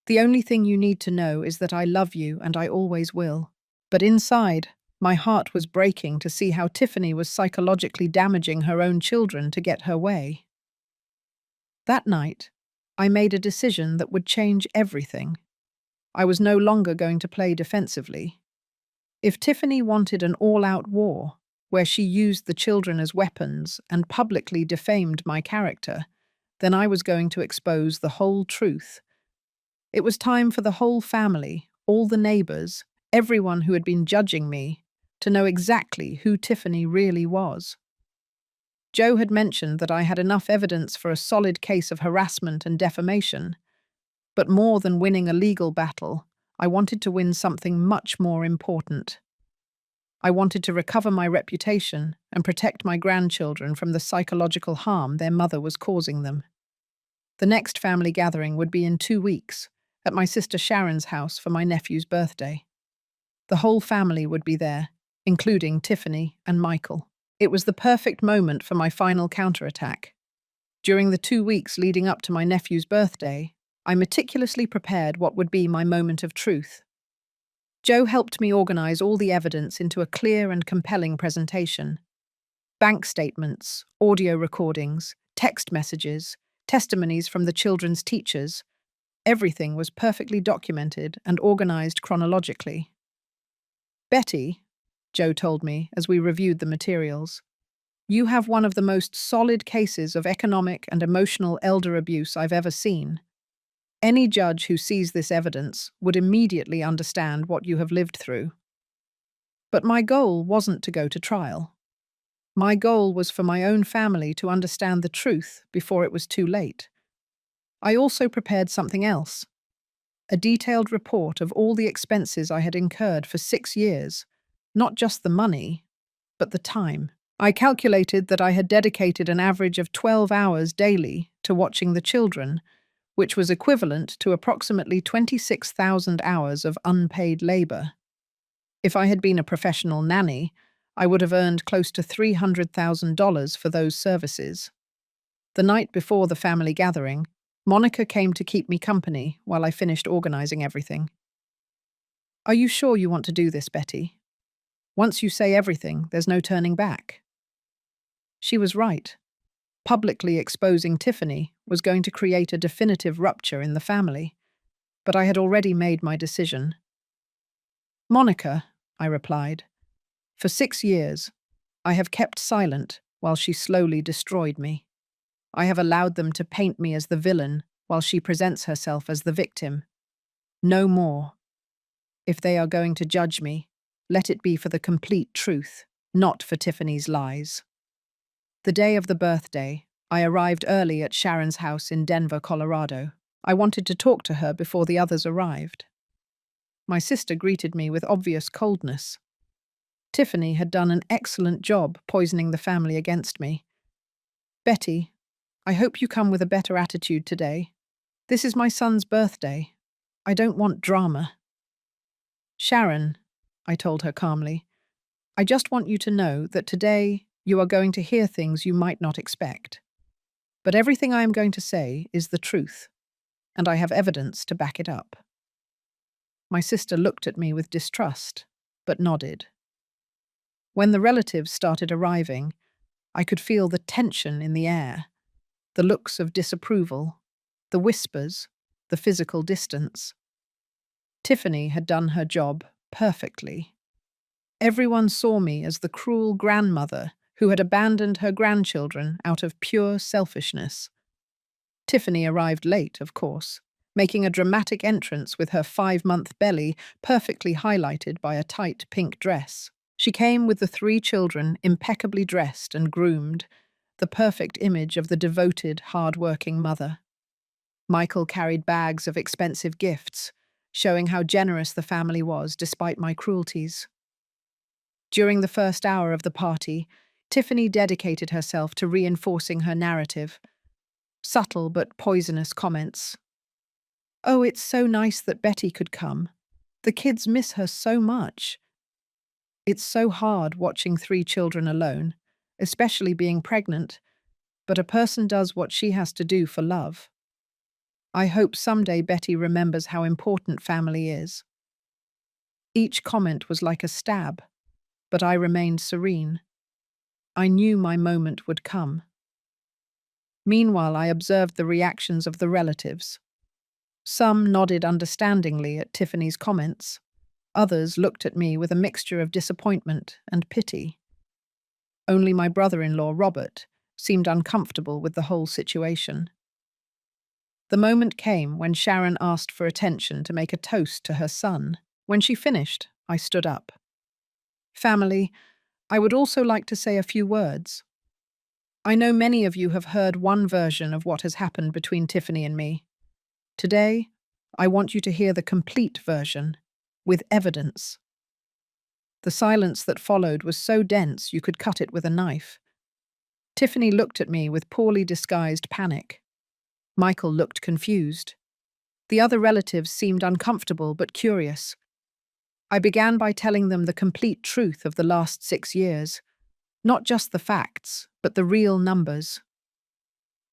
The only thing you need to know is that I love you and I always will. But inside, my heart was breaking to see how Tiffany was psychologically damaging her own children to get her way. That night, I made a decision that would change everything. I was no longer going to play defensively. If Tiffany wanted an all-out war, where she used the children as weapons and publicly defamed my character, then I was going to expose the whole truth. It was time for the whole family, all the neighbors, everyone who had been judging me, to know exactly who Tiffany really was. Joe had mentioned that I had enough evidence for a solid case of harassment and defamation, but more than winning a legal battle, I wanted to win something much more important. I wanted to recover my reputation and protect my grandchildren from the psychological harm their mother was causing them. The next family gathering would be in 2 weeks, at my sister Sharon's house for my nephew's birthday. The whole family would be there, including Tiffany and Michael. It was the perfect moment for my final counterattack. During the 2 weeks leading up to my nephew's birthday, I meticulously prepared what would be my moment of truth. Joe helped me organize all the evidence into a clear and compelling presentation. Bank statements, audio recordings, text messages, testimonies from the children's teachers. Everything was perfectly documented and organized chronologically. Betty, Joe told me as we reviewed the materials, you have one of the most solid cases of economic and emotional elder abuse I've ever seen. Any judge who sees this evidence would immediately understand what you have lived through. But my goal wasn't to go to trial. My goal was for my own family to understand the truth before it was too late. I also prepared something else, a detailed report of all the expenses I had incurred for 6 years, not just the money, but the time. I calculated that I had dedicated an average of 12 hours daily to watching the children, which was equivalent to approximately 26,000 hours of unpaid labor. If I had been a professional nanny, I would have earned close to $300,000 for those services. The night before the family gathering, Monica came to keep me company while I finished organizing everything. "Are you sure you want to do this, Betty? Once you say everything, there's no turning back." She was right. Publicly exposing Tiffany was going to create a definitive rupture in the family, but I had already made my decision. "Monica," I replied, "for 6 years, I have kept silent while she slowly destroyed me. I have allowed them to paint me as the villain while she presents herself as the victim. No more. If they are going to judge me, let it be for the complete truth, not for Tiffany's lies." The day of the birthday, I arrived early at Sharon's house in Denver, Colorado. I wanted to talk to her before the others arrived. My sister greeted me with obvious coldness. Tiffany had done an excellent job poisoning the family against me. "Betty, I hope you come with a better attitude today. This is my son's birthday. I don't want drama." "Sharon," I told her calmly, "I just want you to know that today you are going to hear things you might not expect. But everything I am going to say is the truth, and I have evidence to back it up." My sister looked at me with distrust, but nodded. When the relatives started arriving, I could feel the tension in the air, the looks of disapproval, the whispers, the physical distance. Tiffany had done her job perfectly. Everyone saw me as the cruel grandmother who had abandoned her grandchildren out of pure selfishness. Tiffany arrived late, of course, making a dramatic entrance with her 5-month belly perfectly highlighted by a tight pink dress. She came with the 3 children impeccably dressed and groomed, the perfect image of the devoted, hard-working mother. Michael carried bags of expensive gifts, showing how generous the family was despite my cruelties. During the first hour of the party, Tiffany dedicated herself to reinforcing her narrative. Subtle but poisonous comments. "Oh, it's so nice that Betty could come. The kids miss her so much. It's so hard watching 3 children alone, especially being pregnant, but a person does what she has to do for love. I hope someday Betty remembers how important family is. Each comment was like a stab, but I remained serene. I knew my moment would come. Meanwhile, I observed the reactions of the relatives. Some nodded understandingly at Tiffany's comments. Others looked at me with a mixture of disappointment and pity. Only my brother-in-law, Robert, seemed uncomfortable with the whole situation. The moment came when Sharon asked for attention to make a toast to her son. When she finished, I stood up. Family, I would also like to say a few words. I know many of you have heard one version of what has happened between Tiffany and me. Today, I want you to hear the complete version, with evidence. The silence that followed was so dense you could cut it with a knife. Tiffany looked at me with poorly disguised panic. Michael looked confused. The other relatives seemed uncomfortable but curious. I began by telling them the complete truth of the last 6 years. Not just the facts, but the real numbers.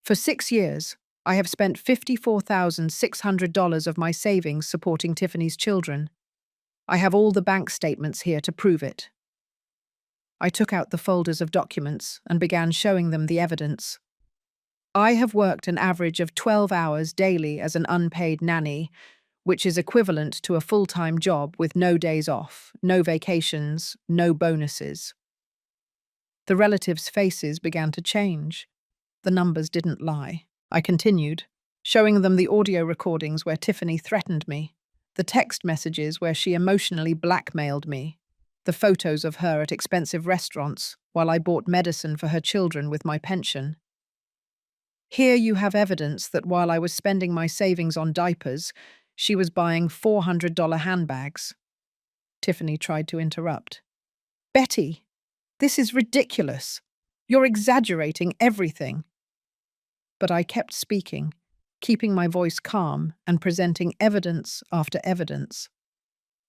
For 6 years, I have spent $54,600 of my savings supporting Tiffany's children. I have all the bank statements here to prove it. I took out the folders of documents and began showing them the evidence. I have worked an average of 12 hours daily as an unpaid nanny, which is equivalent to a full-time job with no days off, no vacations, no bonuses. The relatives' faces began to change. The numbers didn't lie. I continued, showing them the audio recordings where Tiffany threatened me, the text messages where she emotionally blackmailed me, the photos of her at expensive restaurants while I bought medicine for her children with my pension. Here you have evidence that while I was spending my savings on diapers, she was buying $400 handbags. Tiffany tried to interrupt. Betty, this is ridiculous. You're exaggerating everything. But I kept speaking, keeping my voice calm and presenting evidence after evidence.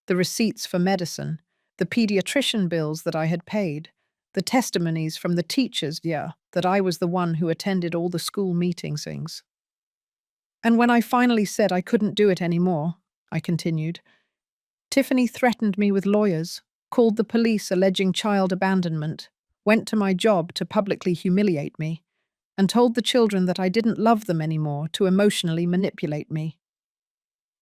The receipts for medicine, the pediatrician bills that I had paid, the testimonies from the teachers, that I was the one who attended all the school meetings. And when I finally said I couldn't do it anymore, I continued, Tiffany threatened me with lawyers, called the police alleging child abandonment, went to my job to publicly humiliate me, and told the children that I didn't love them anymore to emotionally manipulate me.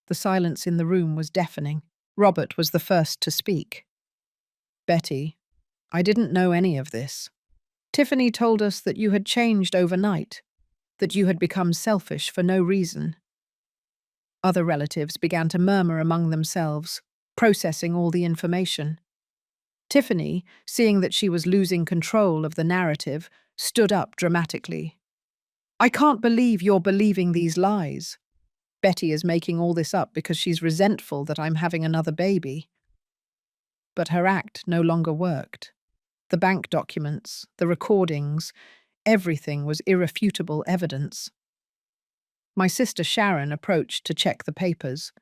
The silence in the room was deafening. Robert was the first to speak. Betty, I didn't know any of this. Tiffany told us that you had changed overnight, that you had become selfish for no reason. Other relatives began to murmur among themselves, processing all the information. Tiffany, seeing that she was losing control of the narrative, stood up dramatically. I can't believe you're believing these lies. Betty is making all this up because she's resentful that I'm having another baby. But her act no longer worked. The bank documents, the recordings, everything was irrefutable evidence. My sister Sharon approached to check the papers.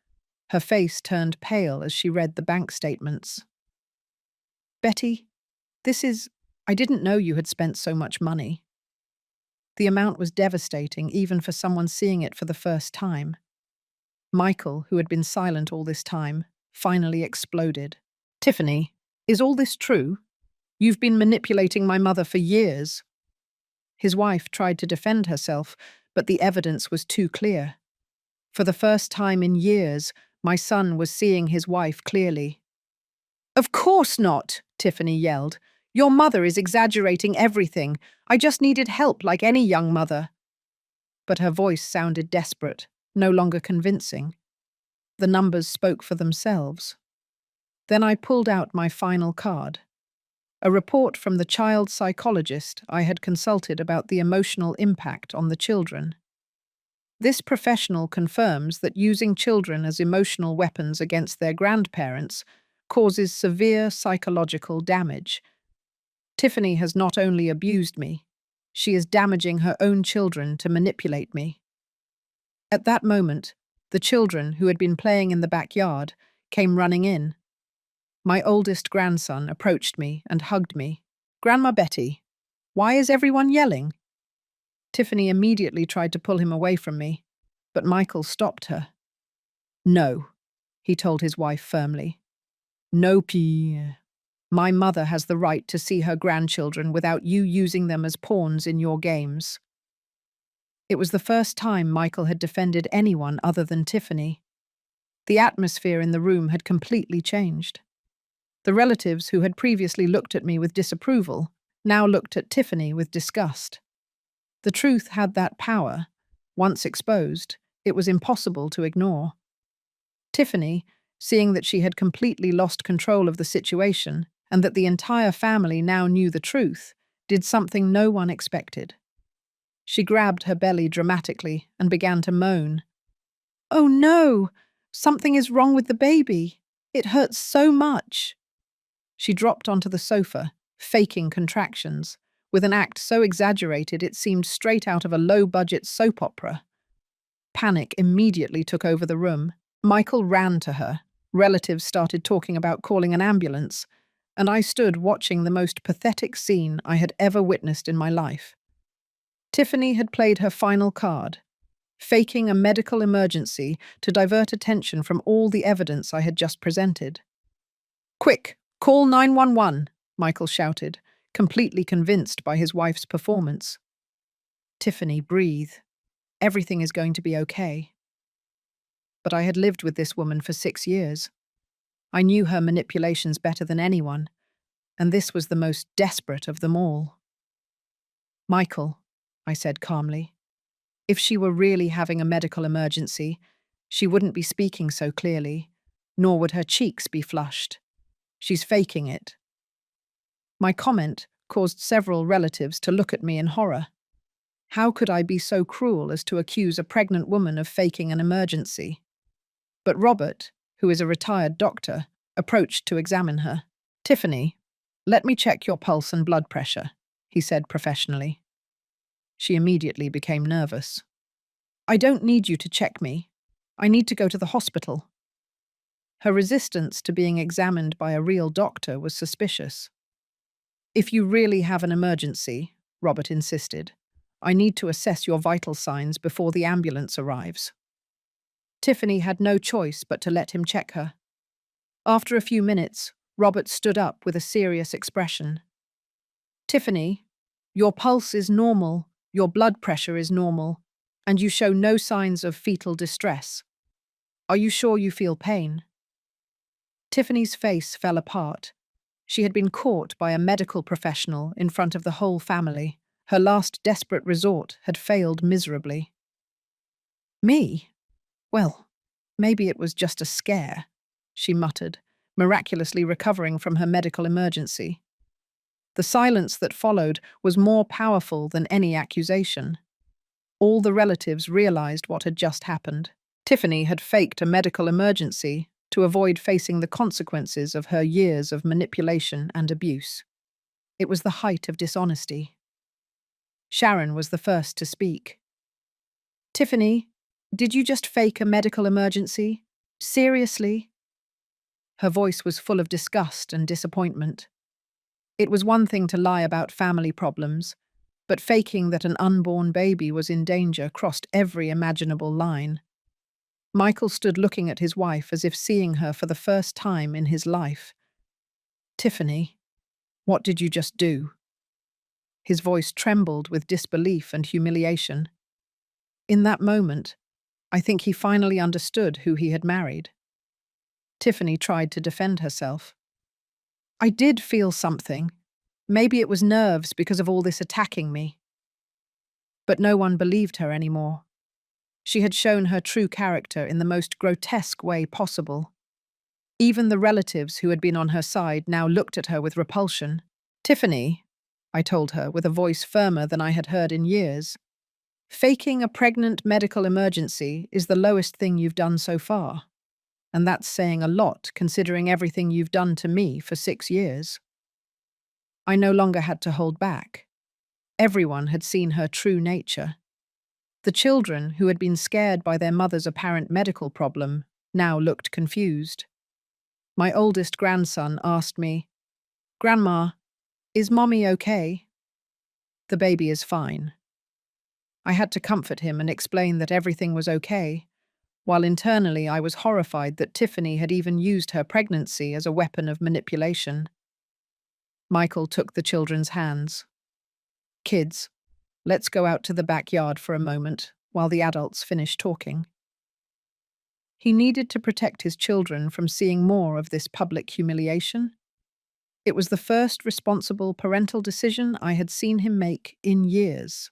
Her face turned pale as she read the bank statements. Betty, I didn't know you had spent so much money. The amount was devastating even for someone seeing it for the first time. Michael, who had been silent all this time, finally exploded. Tiffany, is all this true? You've been manipulating my mother for years. His wife tried to defend herself, but the evidence was too clear. For the first time in years, my son was seeing his wife clearly. Of course not, Tiffany yelled. Your mother is exaggerating everything. I just needed help like any young mother. But her voice sounded desperate, no longer convincing. The numbers spoke for themselves. Then I pulled out my final card. A report from the child psychologist I had consulted about the emotional impact on the children. This professional confirms that using children as emotional weapons against their grandparents causes severe psychological damage. Tiffany has not only abused me, she is damaging her own children to manipulate me. At that moment, the children who had been playing in the backyard came running in. My oldest grandson approached me and hugged me. Grandma Betty, Why is everyone yelling? Tiffany immediately tried to pull him away from me, but Michael stopped her. No, he told his wife firmly. No, P. My mother has the right to see her grandchildren without you using them as pawns in your games. It was the first time Michael had defended anyone other than Tiffany. The atmosphere in the room had completely changed. The relatives who had previously looked at me with disapproval now looked at Tiffany with disgust. The truth had that power. Once exposed, it was impossible to ignore. Tiffany, seeing that she had completely lost control of the situation and that the entire family now knew the truth, did something no one expected. She grabbed her belly dramatically and began to moan. "Oh no! Something is wrong with the baby. It hurts so much." She dropped onto the sofa, faking contractions, with an act so exaggerated it seemed straight out of a low-budget soap opera. Panic immediately took over the room. Michael ran to her. Relatives started talking about calling an ambulance, and I stood watching the most pathetic scene I had ever witnessed in my life. Tiffany had played her final card, faking a medical emergency to divert attention from all the evidence I had just presented. "Quick, call 911, Michael shouted, completely convinced by his wife's performance. "Tiffany, breathe. Everything is going to be okay." But I had lived with this woman for 6 years. I knew her manipulations better than anyone, and this was the most desperate of them all. "Michael," I said calmly, "if she were really having a medical emergency, she wouldn't be speaking so clearly, nor would her cheeks be flushed. She's faking it." My comment caused several relatives to look at me in horror. How could I be so cruel as to accuse a pregnant woman of faking an emergency? But Robert, who is a retired doctor, approached to examine her. "Tiffany, let me check your pulse and blood pressure," he said professionally. She immediately became nervous. "I don't need you to check me. I need to go to the hospital." Her resistance to being examined by a real doctor was suspicious. "If you really have an emergency," Robert insisted, "I need to assess your vital signs before the ambulance arrives." Tiffany had no choice but to let him check her. After a few minutes, Robert stood up with a serious expression. "Tiffany, your pulse is normal, your blood pressure is normal, and you show no signs of fetal distress. Are you sure you feel pain?" Tiffany's face fell apart. She had been caught by a medical professional in front of the whole family. Her last desperate resort had failed miserably. "Me? Well, maybe it was just a scare," she muttered, miraculously recovering from her medical emergency. The silence that followed was more powerful than any accusation. All the relatives realized what had just happened. Tiffany had faked a medical emergency to avoid facing the consequences of her years of manipulation and abuse. It was the height of dishonesty. Sharon was the first to speak. "Tiffany, did you just fake a medical emergency? Seriously?" Her voice was full of disgust and disappointment. It was one thing to lie about family problems, but faking that an unborn baby was in danger crossed every imaginable line. Michael stood looking at his wife as if seeing her for the first time in his life. "Tiffany, what did you just do?" His voice trembled with disbelief and humiliation. In that moment, I think he finally understood who he had married. Tiffany tried to defend herself. "I did feel something. Maybe it was nerves because of all this attacking me." But no one believed her anymore. She had shown her true character in the most grotesque way possible. Even the relatives who had been on her side now looked at her with repulsion. "Tiffany," I told her with a voice firmer than I had heard in years, "faking a pregnant medical emergency is the lowest thing you've done so far. And that's saying a lot considering everything you've done to me for 6 years." I no longer had to hold back. Everyone had seen her true nature. The children, who had been scared by their mother's apparent medical problem, now looked confused. My oldest grandson asked me, "Grandma, is Mommy okay?" The baby is fine. I had to comfort him and explain that everything was okay, while internally I was horrified that Tiffany had even used her pregnancy as a weapon of manipulation. Michael took the children's hands. Kids, let's go out to the backyard for a moment while the adults finish talking. He needed to protect his children from seeing more of this public humiliation. It was the first responsible parental decision I had seen him make in years.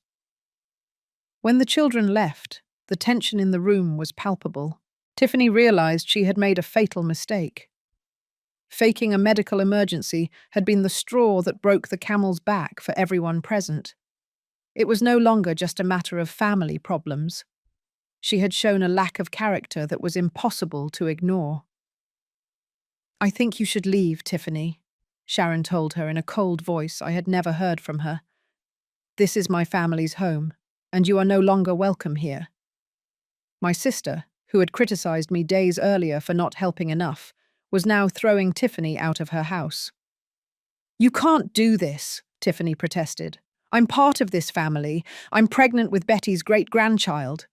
When the children left, the tension in the room was palpable. Tiffany realized she had made a fatal mistake. Faking a medical emergency had been the straw that broke the camel's back for everyone present. It was no longer just a matter of family problems. She had shown a lack of character that was impossible to ignore. "I think you should leave, Tiffany," Sharon told her in a cold voice I had never heard from her. "This is my family's home, and you are no longer welcome here." My sister, who had criticized me days earlier for not helping enough, was now throwing Tiffany out of her house. "You can't do this," Tiffany protested. "I'm part of this family. I'm pregnant with Betty's great-grandchild."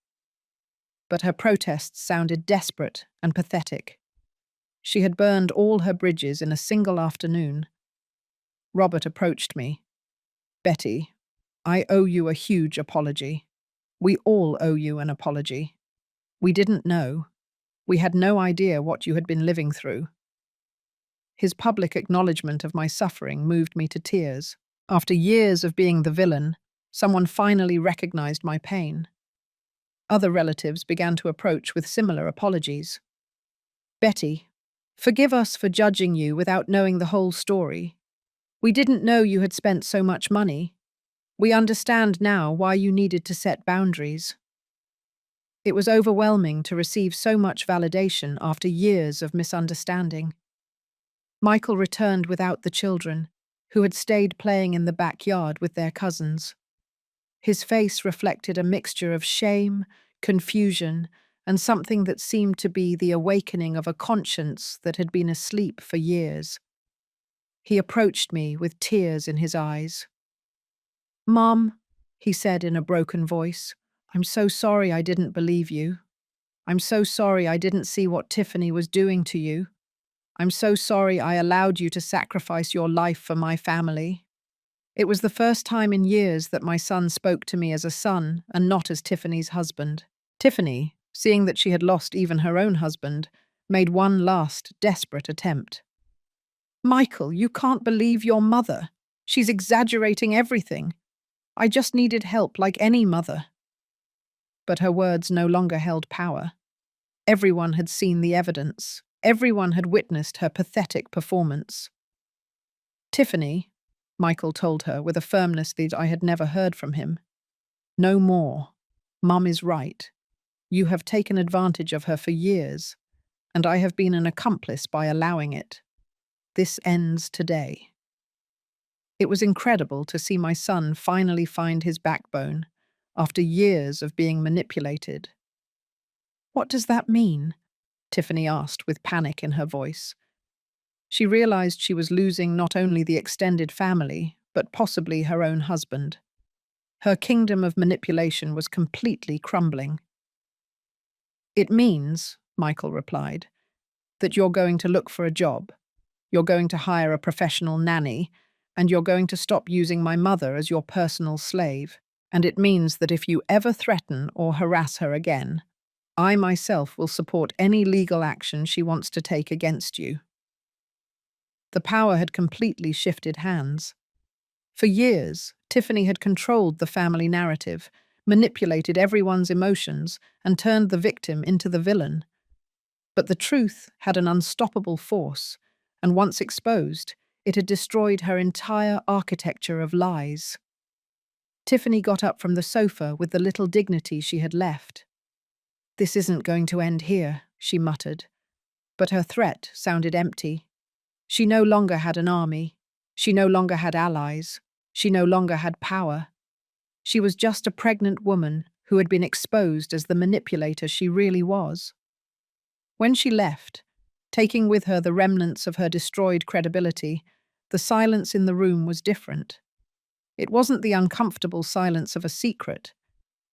But her protests sounded desperate and pathetic. She had burned all her bridges in a single afternoon. Robert approached me. "Betty, I owe you a huge apology. We all owe you an apology. We didn't know. We had no idea what you had been living through." His public acknowledgement of my suffering moved me to tears. After years of being the villain, someone finally recognized my pain. Other relatives began to approach with similar apologies. "Betty, forgive us for judging you without knowing the whole story. We didn't know you had spent so much money. We understand now why you needed to set boundaries." It was overwhelming to receive so much validation after years of misunderstanding. Michael returned without the children, who had stayed playing in the backyard with their cousins. His face reflected a mixture of shame, confusion, and something that seemed to be the awakening of a conscience that had been asleep for years. He approached me with tears in his eyes. "Mom," he said in a broken voice, "I'm so sorry I didn't believe you. I'm so sorry I didn't see what Tiffany was doing to you. I'm so sorry I allowed you to sacrifice your life for my family." It was the first time in years that my son spoke to me as a son and not as Tiffany's husband. Tiffany, seeing that she had lost even her own husband, made one last desperate attempt. "Michael, you can't believe your mother. She's exaggerating everything. I just needed help like any mother." But her words no longer held power. Everyone had seen the evidence. Everyone had witnessed her pathetic performance. "Tiffany," Michael told her with a firmness that I had never heard from him, "no more. Mum is right. You have taken advantage of her for years, and I have been an accomplice by allowing it. This ends today." It was incredible to see my son finally find his backbone after years of being manipulated. "What does that mean?" Tiffany asked with panic in her voice. She realized she was losing not only the extended family, but possibly her own husband. Her kingdom of manipulation was completely crumbling. "It means," Michael replied, "that you're going to look for a job, you're going to hire a professional nanny, and you're going to stop using my mother as your personal slave. And it means that if you ever threaten or harass her again, I myself will support any legal action she wants to take against you." The power had completely shifted hands. For years, Tiffany had controlled the family narrative, manipulated everyone's emotions, and turned the victim into the villain. But the truth had an unstoppable force, and once exposed, it had destroyed her entire architecture of lies. Tiffany got up from the sofa with the little dignity she had left. "This isn't going to end here," she muttered. But her threat sounded empty. She no longer had an army. She no longer had allies. She no longer had power. She was just a pregnant woman who had been exposed as the manipulator she really was. When she left, taking with her the remnants of her destroyed credibility, the silence in the room was different. It wasn't the uncomfortable silence of a secret,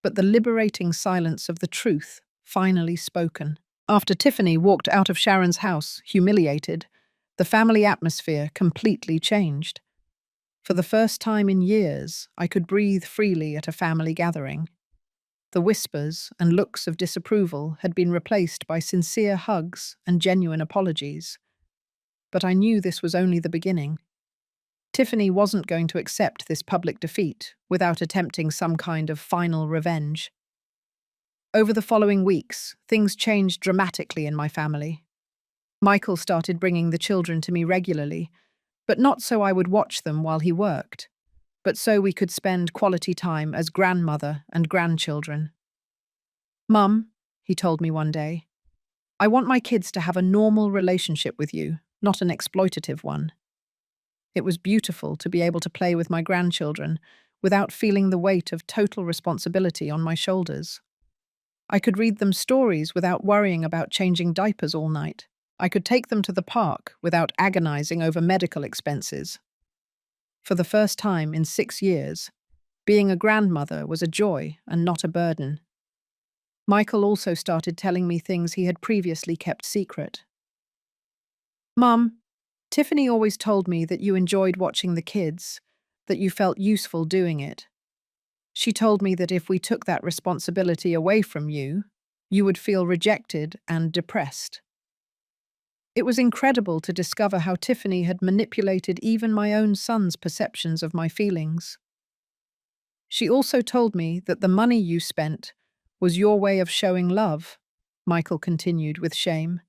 but the liberating silence of the truth, finally spoken. After Tiffany walked out of Sharon's house, humiliated, the family atmosphere completely changed. For the first time in years, I could breathe freely at a family gathering. The whispers and looks of disapproval had been replaced by sincere hugs and genuine apologies. But I knew this was only the beginning. Tiffany wasn't going to accept this public defeat without attempting some kind of final revenge. Over the following weeks, things changed dramatically in my family. Michael started bringing the children to me regularly, but not so I would watch them while he worked, but so we could spend quality time as grandmother and grandchildren. "Mum," he told me one day, "I want my kids to have a normal relationship with you, not an exploitative one." It was beautiful to be able to play with my grandchildren without feeling the weight of total responsibility on my shoulders. I could read them stories without worrying about changing diapers all night. I could take them to the park without agonizing over medical expenses. For the first time in 6 years, being a grandmother was a joy and not a burden. Michael also started telling me things he had previously kept secret. "Mum, Tiffany always told me that you enjoyed watching the kids, that you felt useful doing it. She told me that if we took that responsibility away from you, you would feel rejected and depressed." It was incredible to discover how Tiffany had manipulated even my own son's perceptions of my feelings. "She also told me that the money you spent was your way of showing love," Michael continued with shame.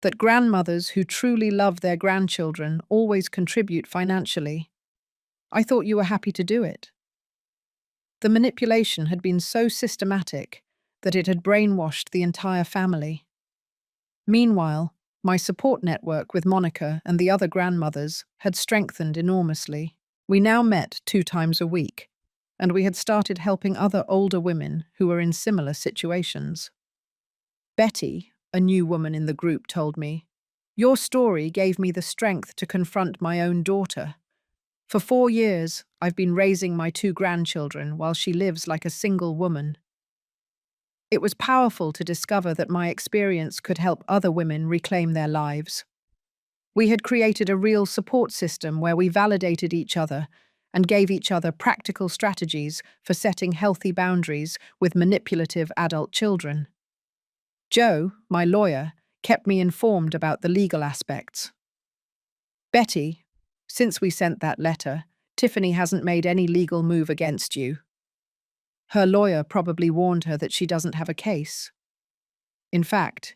"That grandmothers who truly love their grandchildren always contribute financially. I thought you were happy to do it." The manipulation had been so systematic that it had brainwashed the entire family. Meanwhile, my support network with Monica and the other grandmothers had strengthened enormously. We now met 2 times a week, and we had started helping other older women who were in similar situations. Betty, a new woman in the group, told me, "Your story gave me the strength to confront my own daughter. For 4 years, I've been raising my 2 grandchildren while she lives like a single woman." It was powerful to discover that my experience could help other women reclaim their lives. We had created a real support system where we validated each other and gave each other practical strategies for setting healthy boundaries with manipulative adult children. Joe, my lawyer, kept me informed about the legal aspects. "Betty, since we sent that letter, Tiffany hasn't made any legal move against you. Her lawyer probably warned her that she doesn't have a case. In fact,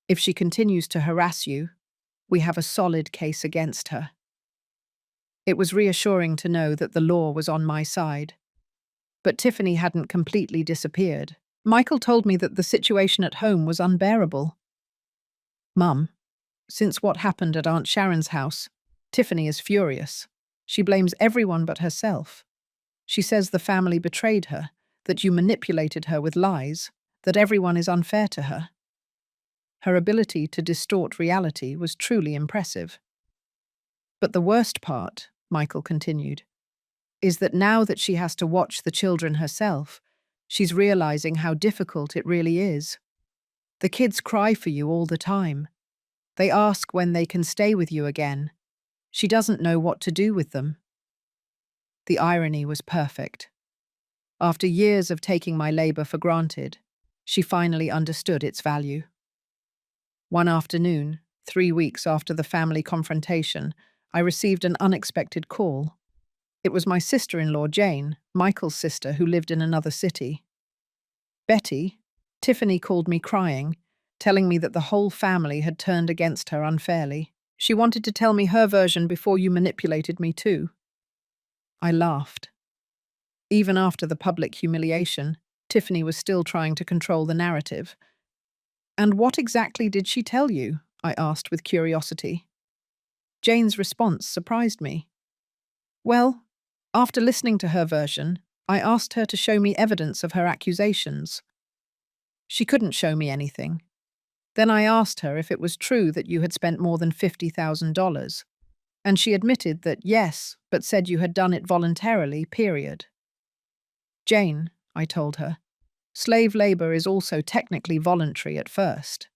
if she continues to harass you, we have a solid case against her." It was reassuring to know that the law was on my side. But Tiffany hadn't completely disappeared. Michael told me that the situation at home was unbearable. "Mum, since what happened at Aunt Sharon's house, Tiffany is furious. She blames everyone but herself. She says the family betrayed her, that you manipulated her with lies, that everyone is unfair to her." Her ability to distort reality was truly impressive. "But the worst part," Michael continued, "is that now that she has to watch the children herself, she's realizing how difficult it really is. The kids cry for you all the time. They ask when they can stay with you again. She doesn't know what to do with them." The irony was perfect. After years of taking my labor for granted, she finally understood its value. One afternoon, 3 weeks after the family confrontation, I received an unexpected call. It was my sister-in-law, Jane, Michael's sister, who lived in another city. "Betty," Tiffany called me crying, telling me that the whole family had turned against her unfairly. "She wanted to tell me her version before you manipulated me too." I laughed. Even after the public humiliation, Tiffany was still trying to control the narrative. "And what exactly did she tell you?" I asked with curiosity. Jane's response surprised me. "Well, after listening to her version, I asked her to show me evidence of her accusations. She couldn't show me anything. Then I asked her if it was true that you had spent more than $50,000. And she admitted that yes, but said you had done it voluntarily, period. Jane, I told her, slave labor is also technically voluntary at first,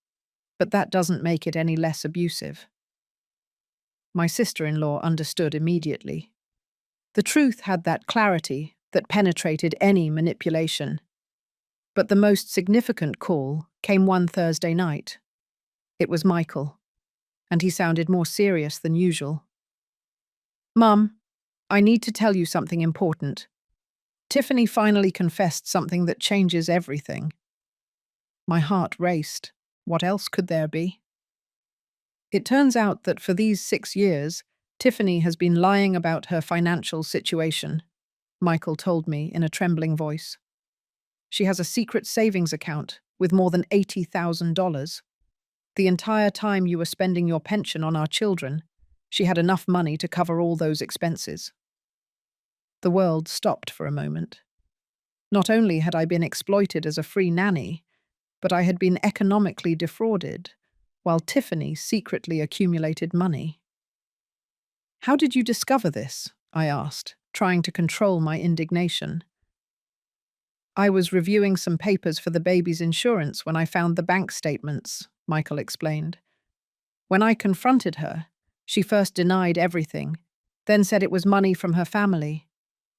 but that doesn't make it any less abusive. My sister-in-law understood immediately. The truth had that clarity that penetrated any manipulation. But the most significant call came one Thursday night. It was Michael, and he sounded more serious than usual. "Mum, I need to tell you something important. Tiffany finally confessed something that changes everything." My heart raced. What else could there be? It turns out that for these 6 years, Tiffany has been lying about her financial situation, Michael told me in a trembling voice. She has a secret savings account with more than $80,000. The entire time you were spending your pension on our children, she had enough money to cover all those expenses. The world stopped for a moment. Not only had I been exploited as a free nanny, but I had been economically defrauded, while Tiffany secretly accumulated money. "How did you discover this?" I asked, trying to control my indignation. "I was reviewing some papers for the baby's insurance when I found the bank statements," Michael explained. "When I confronted her, she first denied everything, then said it was money from her family,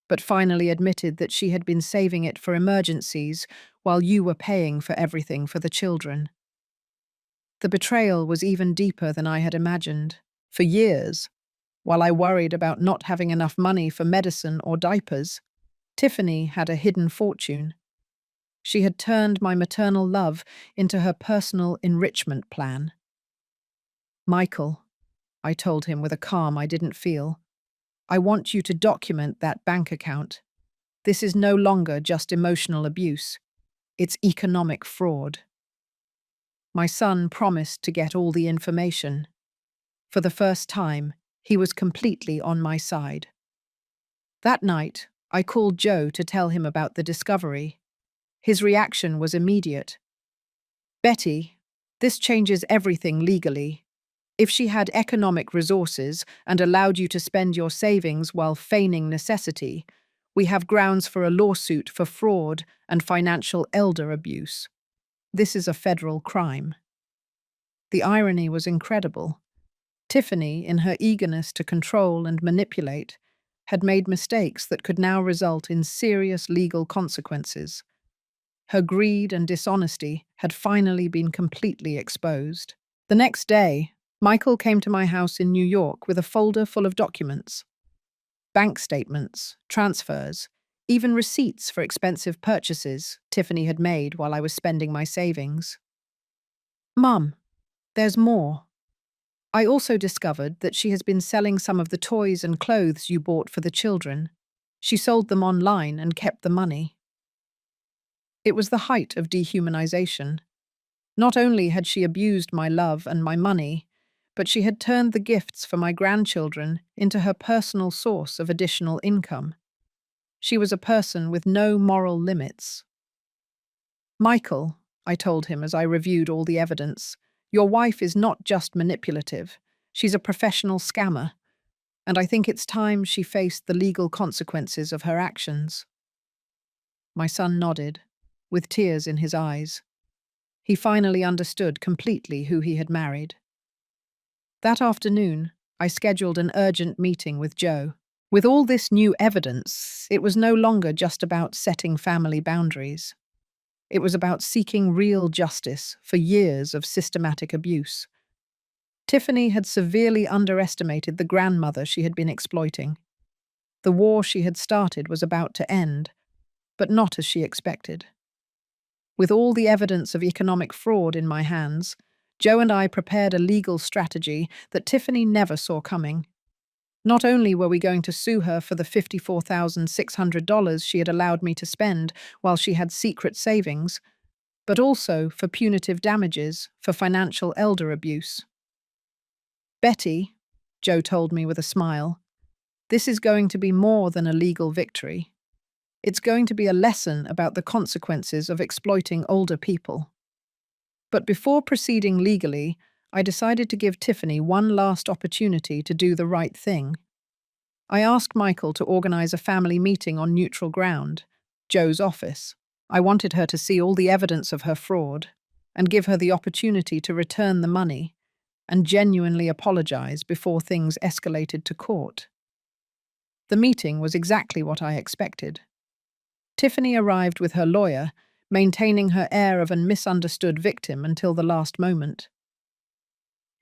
but finally admitted that she had been saving it for emergencies while you were paying for everything for the children." The betrayal was even deeper than I had imagined. For years, while I worried about not having enough money for medicine or diapers, Tiffany had a hidden fortune. She had turned my maternal love into her personal enrichment plan. "Michael," I told him with a calm I didn't feel, "I want you to document that bank account. This is no longer just emotional abuse. It's economic fraud." My son promised to get all the information. For the first time, he was completely on my side. That night, I called Joe to tell him about the discovery. His reaction was immediate. "Betty, this changes everything legally. If she had economic resources and allowed you to spend your savings while feigning necessity, we have grounds for a lawsuit for fraud and financial elder abuse. This is a federal crime." The irony was incredible. Tiffany, in her eagerness to control and manipulate, had made mistakes that could now result in serious legal consequences. Her greed and dishonesty had finally been completely exposed. The next day, Michael came to my house in New York with a folder full of documents. Bank statements, transfers, even receipts for expensive purchases Tiffany had made while I was spending my savings. "Mum, there's more. I also discovered that she has been selling some of the toys and clothes you bought for the children. She sold them online and kept the money." It was the height of dehumanization. Not only had she abused my love and my money, but she had turned the gifts for my grandchildren into her personal source of additional income. She was a person with no moral limits. "Michael," I told him as I reviewed all the evidence, "your wife is not just manipulative. She's a professional scammer, and I think it's time she faced the legal consequences of her actions." My son nodded, with tears in his eyes. He finally understood completely who he had married. That afternoon, I scheduled an urgent meeting with Joe. With all this new evidence, it was no longer just about setting family boundaries. It was about seeking real justice for years of systematic abuse. Tiffany had severely underestimated the grandmother she had been exploiting. The war she had started was about to end, but not as she expected. With all the evidence of economic fraud in my hands, Joe and I prepared a legal strategy that Tiffany never saw coming. Not only were we going to sue her for the $54,600 she had allowed me to spend while she had secret savings, but also for punitive damages for financial elder abuse. "Betty," Joe told me with a smile, "this is going to be more than a legal victory. It's going to be a lesson about the consequences of exploiting older people." But before proceeding legally, I decided to give Tiffany one last opportunity to do the right thing. I asked Michael to organize a family meeting on neutral ground, Joe's office. I wanted her to see all the evidence of her fraud and give her the opportunity to return the money and genuinely apologize before things escalated to court. The meeting was exactly what I expected. Tiffany arrived with her lawyer, maintaining her air of a misunderstood victim until the last moment.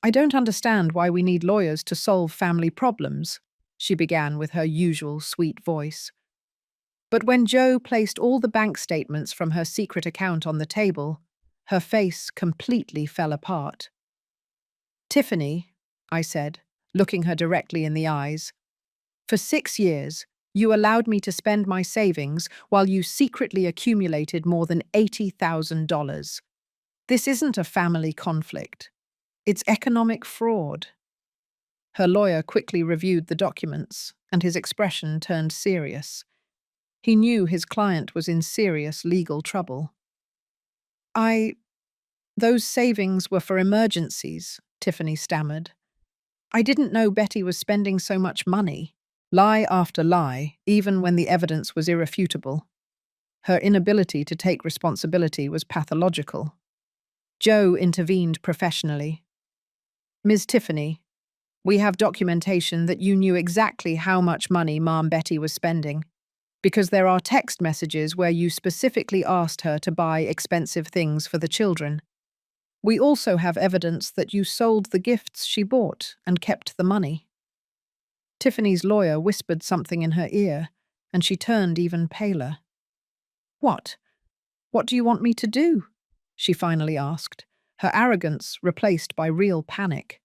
"I don't understand why we need lawyers to solve family problems," she began with her usual sweet voice. But when Joe placed all the bank statements from her secret account on the table, her face completely fell apart. "Tiffany," I said, looking her directly in the eyes, "for 6 years, you allowed me to spend my savings while you secretly accumulated more than $80,000. This isn't a family conflict. It's economic fraud." Her lawyer quickly reviewed the documents, and his expression turned serious. He knew his client was in serious legal trouble. Those savings were for emergencies," Tiffany stammered. "I didn't know Betty was spending so much money." Lie after lie, even when the evidence was irrefutable. Her inability to take responsibility was pathological. Joe intervened professionally. "Ms. Tiffany, we have documentation that you knew exactly how much money Mom Betty was spending, because there are text messages where you specifically asked her to buy expensive things for the children. We also have evidence that you sold the gifts she bought and kept the money." Tiffany's lawyer whispered something in her ear, and she turned even paler. "What? What do you want me to do?" she finally asked, her arrogance replaced by real panic.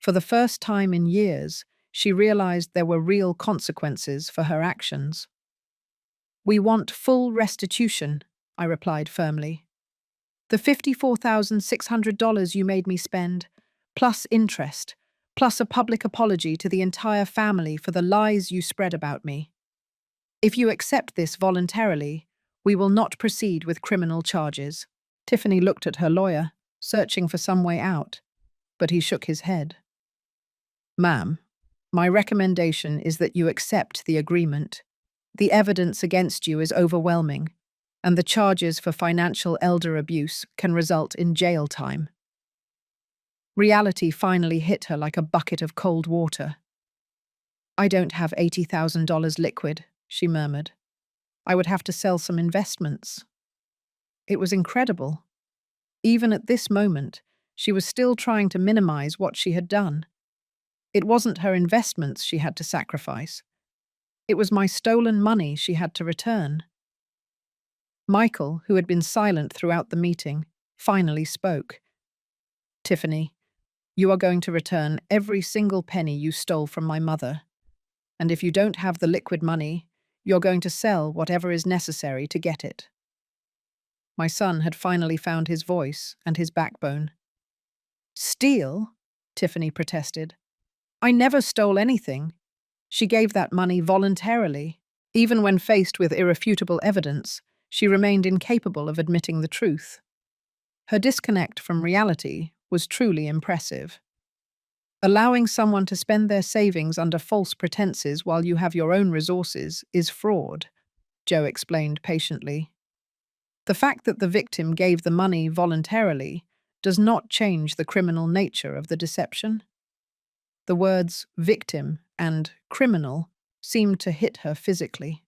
For the first time in years, she realized there were real consequences for her actions. "We want full restitution," I replied firmly. "The $54,600 you made me spend, plus interest, plus a public apology to the entire family for the lies you spread about me. If you accept this voluntarily, we will not proceed with criminal charges." Tiffany looked at her lawyer, searching for some way out, but he shook his head. "Ma'am, my recommendation is that you accept the agreement. The evidence against you is overwhelming, and the charges for financial elder abuse can result in jail time." Reality finally hit her like a bucket of cold water. "I don't have $80,000 liquid," she murmured. "I would have to sell some investments." It was incredible. Even at this moment, she was still trying to minimize what she had done. It wasn't her investments she had to sacrifice. It was my stolen money she had to return. Michael, who had been silent throughout the meeting, finally spoke. "Tiffany, you are going to return every single penny you stole from my mother. And if you don't have the liquid money, you're going to sell whatever is necessary to get it." My son had finally found his voice and his backbone. "Steal?" Tiffany protested. "I never stole anything. She gave that money voluntarily." Even when faced with irrefutable evidence, she remained incapable of admitting the truth. Her disconnect from reality was truly impressive. Allowing someone to spend their savings under false pretenses while you have your own resources is fraud, Joe explained patiently. The fact that the victim gave the money voluntarily does not change the criminal nature of the deception. The words victim and criminal seemed to hit her physically.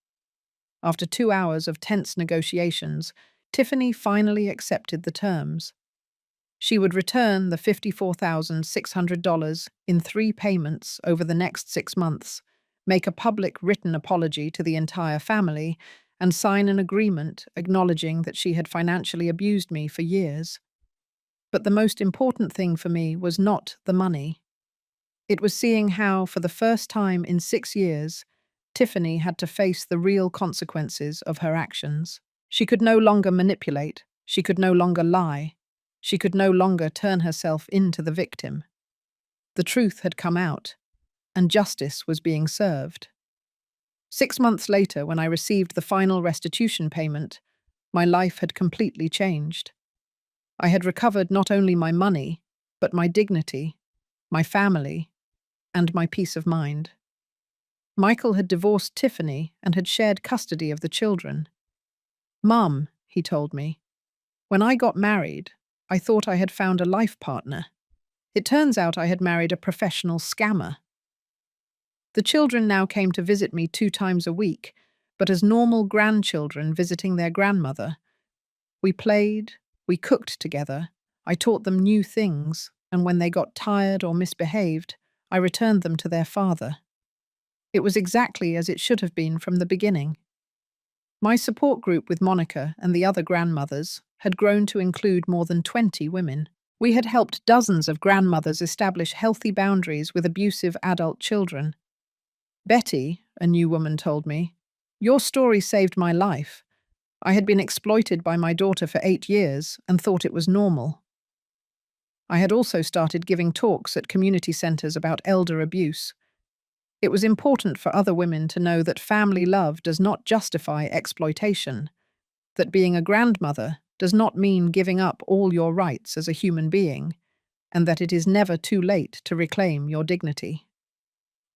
After 2 hours of tense negotiations, Tiffany finally accepted the terms. She would return the $54,600 in 3 payments over the next 6 months, make a public written apology to the entire family, and sign an agreement acknowledging that she had financially abused me for years. But the most important thing for me was not the money. It was seeing how, for the first time in 6 years, Tiffany had to face the real consequences of her actions. She could no longer manipulate. She could no longer lie. She could no longer turn herself into the victim. The truth had come out, and justice was being served. 6 months later, when I received the final restitution payment, my life had completely changed. I had recovered not only my money, but my dignity, my family, and my peace of mind. Michael had divorced Tiffany and had shared custody of the children. "Mum," he told me, "when I got married, I thought I had found a life partner. It turns out I had married a professional scammer." The children now came to visit me 2 times a week, but as normal grandchildren visiting their grandmother. We played, we cooked together, I taught them new things, and when they got tired or misbehaved, I returned them to their father. It was exactly as it should have been from the beginning. My support group with Monica and the other grandmothers had grown to include more than 20 women. We had helped dozens of grandmothers establish healthy boundaries with abusive adult children. "Betty," a new woman told me, "your story saved my life. I had been exploited by my daughter for 8 years and thought it was normal." I had also started giving talks at community centers about elder abuse. It was important for other women to know that family love does not justify exploitation, that being a grandmother does not mean giving up all your rights as a human being, and that it is never too late to reclaim your dignity.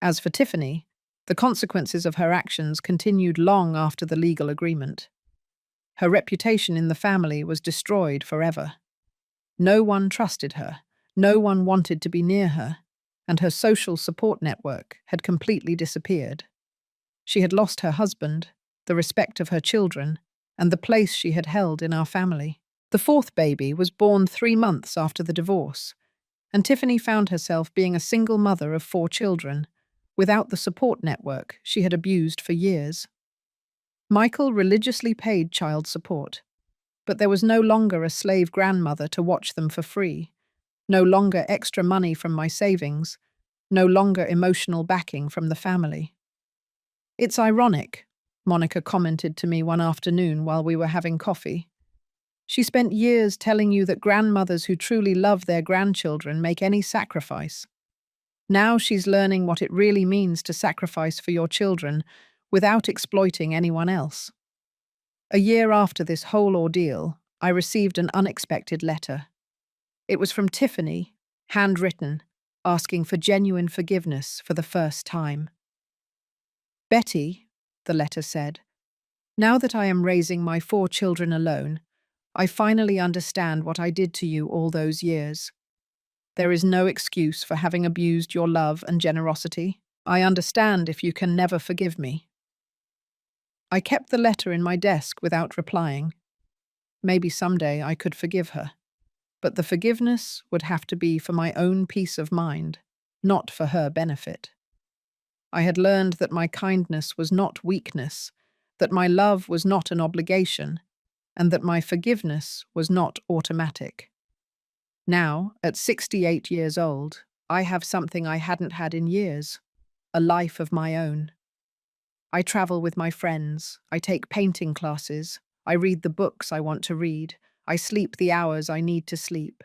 As for Tiffany, the consequences of her actions continued long after the legal agreement. Her reputation in the family was destroyed forever. No one trusted her, no one wanted to be near her, and her social support network had completely disappeared. She had lost her husband, the respect of her children, and the place she had held in our family. The 4th baby was born 3 months after the divorce, and Tiffany found herself being a single mother of 4 children, without the support network she had abused for years. Michael religiously paid child support, but there was no longer a slave grandmother to watch them for free, no longer extra money from my savings, no longer emotional backing from the family. "It's ironic," Monica commented to me one afternoon while we were having coffee. "She spent years telling you that grandmothers who truly love their grandchildren make any sacrifice. Now she's learning what it really means to sacrifice for your children without exploiting anyone else." A year after this whole ordeal, I received an unexpected letter. It was from Tiffany, handwritten, asking for genuine forgiveness for the first time. "Betty," the letter said, "now that I am raising my 4 children alone, I finally understand what I did to you all those years. There is no excuse for having abused your love and generosity. I understand if you can never forgive me." I kept the letter in my desk without replying. Maybe someday I could forgive her, but the forgiveness would have to be for my own peace of mind, not for her benefit. I had learned that my kindness was not weakness, that my love was not an obligation, and that my forgiveness was not automatic. Now, at 68 years old, I have something I hadn't had in years, a life of my own. I travel with my friends, I take painting classes, I read the books I want to read, I sleep the hours I need to sleep.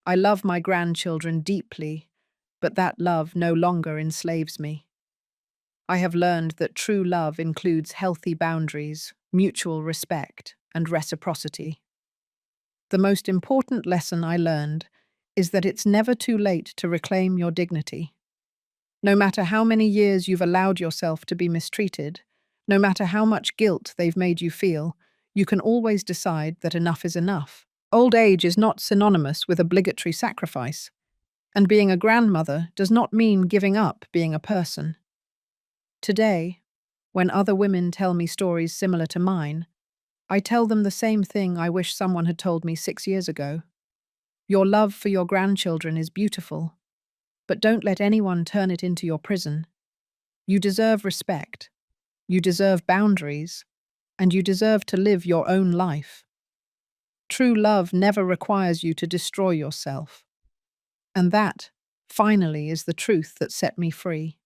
I love my grandchildren deeply, but that love no longer enslaves me. I have learned that true love includes healthy boundaries, mutual respect, and reciprocity. The most important lesson I learned is that it's never too late to reclaim your dignity. No matter how many years you've allowed yourself to be mistreated, no matter how much guilt they've made you feel, you can always decide that enough is enough. Old age is not synonymous with obligatory sacrifice, and being a grandmother does not mean giving up being a person. Today, when other women tell me stories similar to mine, I tell them the same thing I wish someone had told me 6 years ago. Your love for your grandchildren is beautiful, but don't let anyone turn it into your prison. You deserve respect, you deserve boundaries, and you deserve to live your own life. True love never requires you to destroy yourself. And that, finally, is the truth that set me free.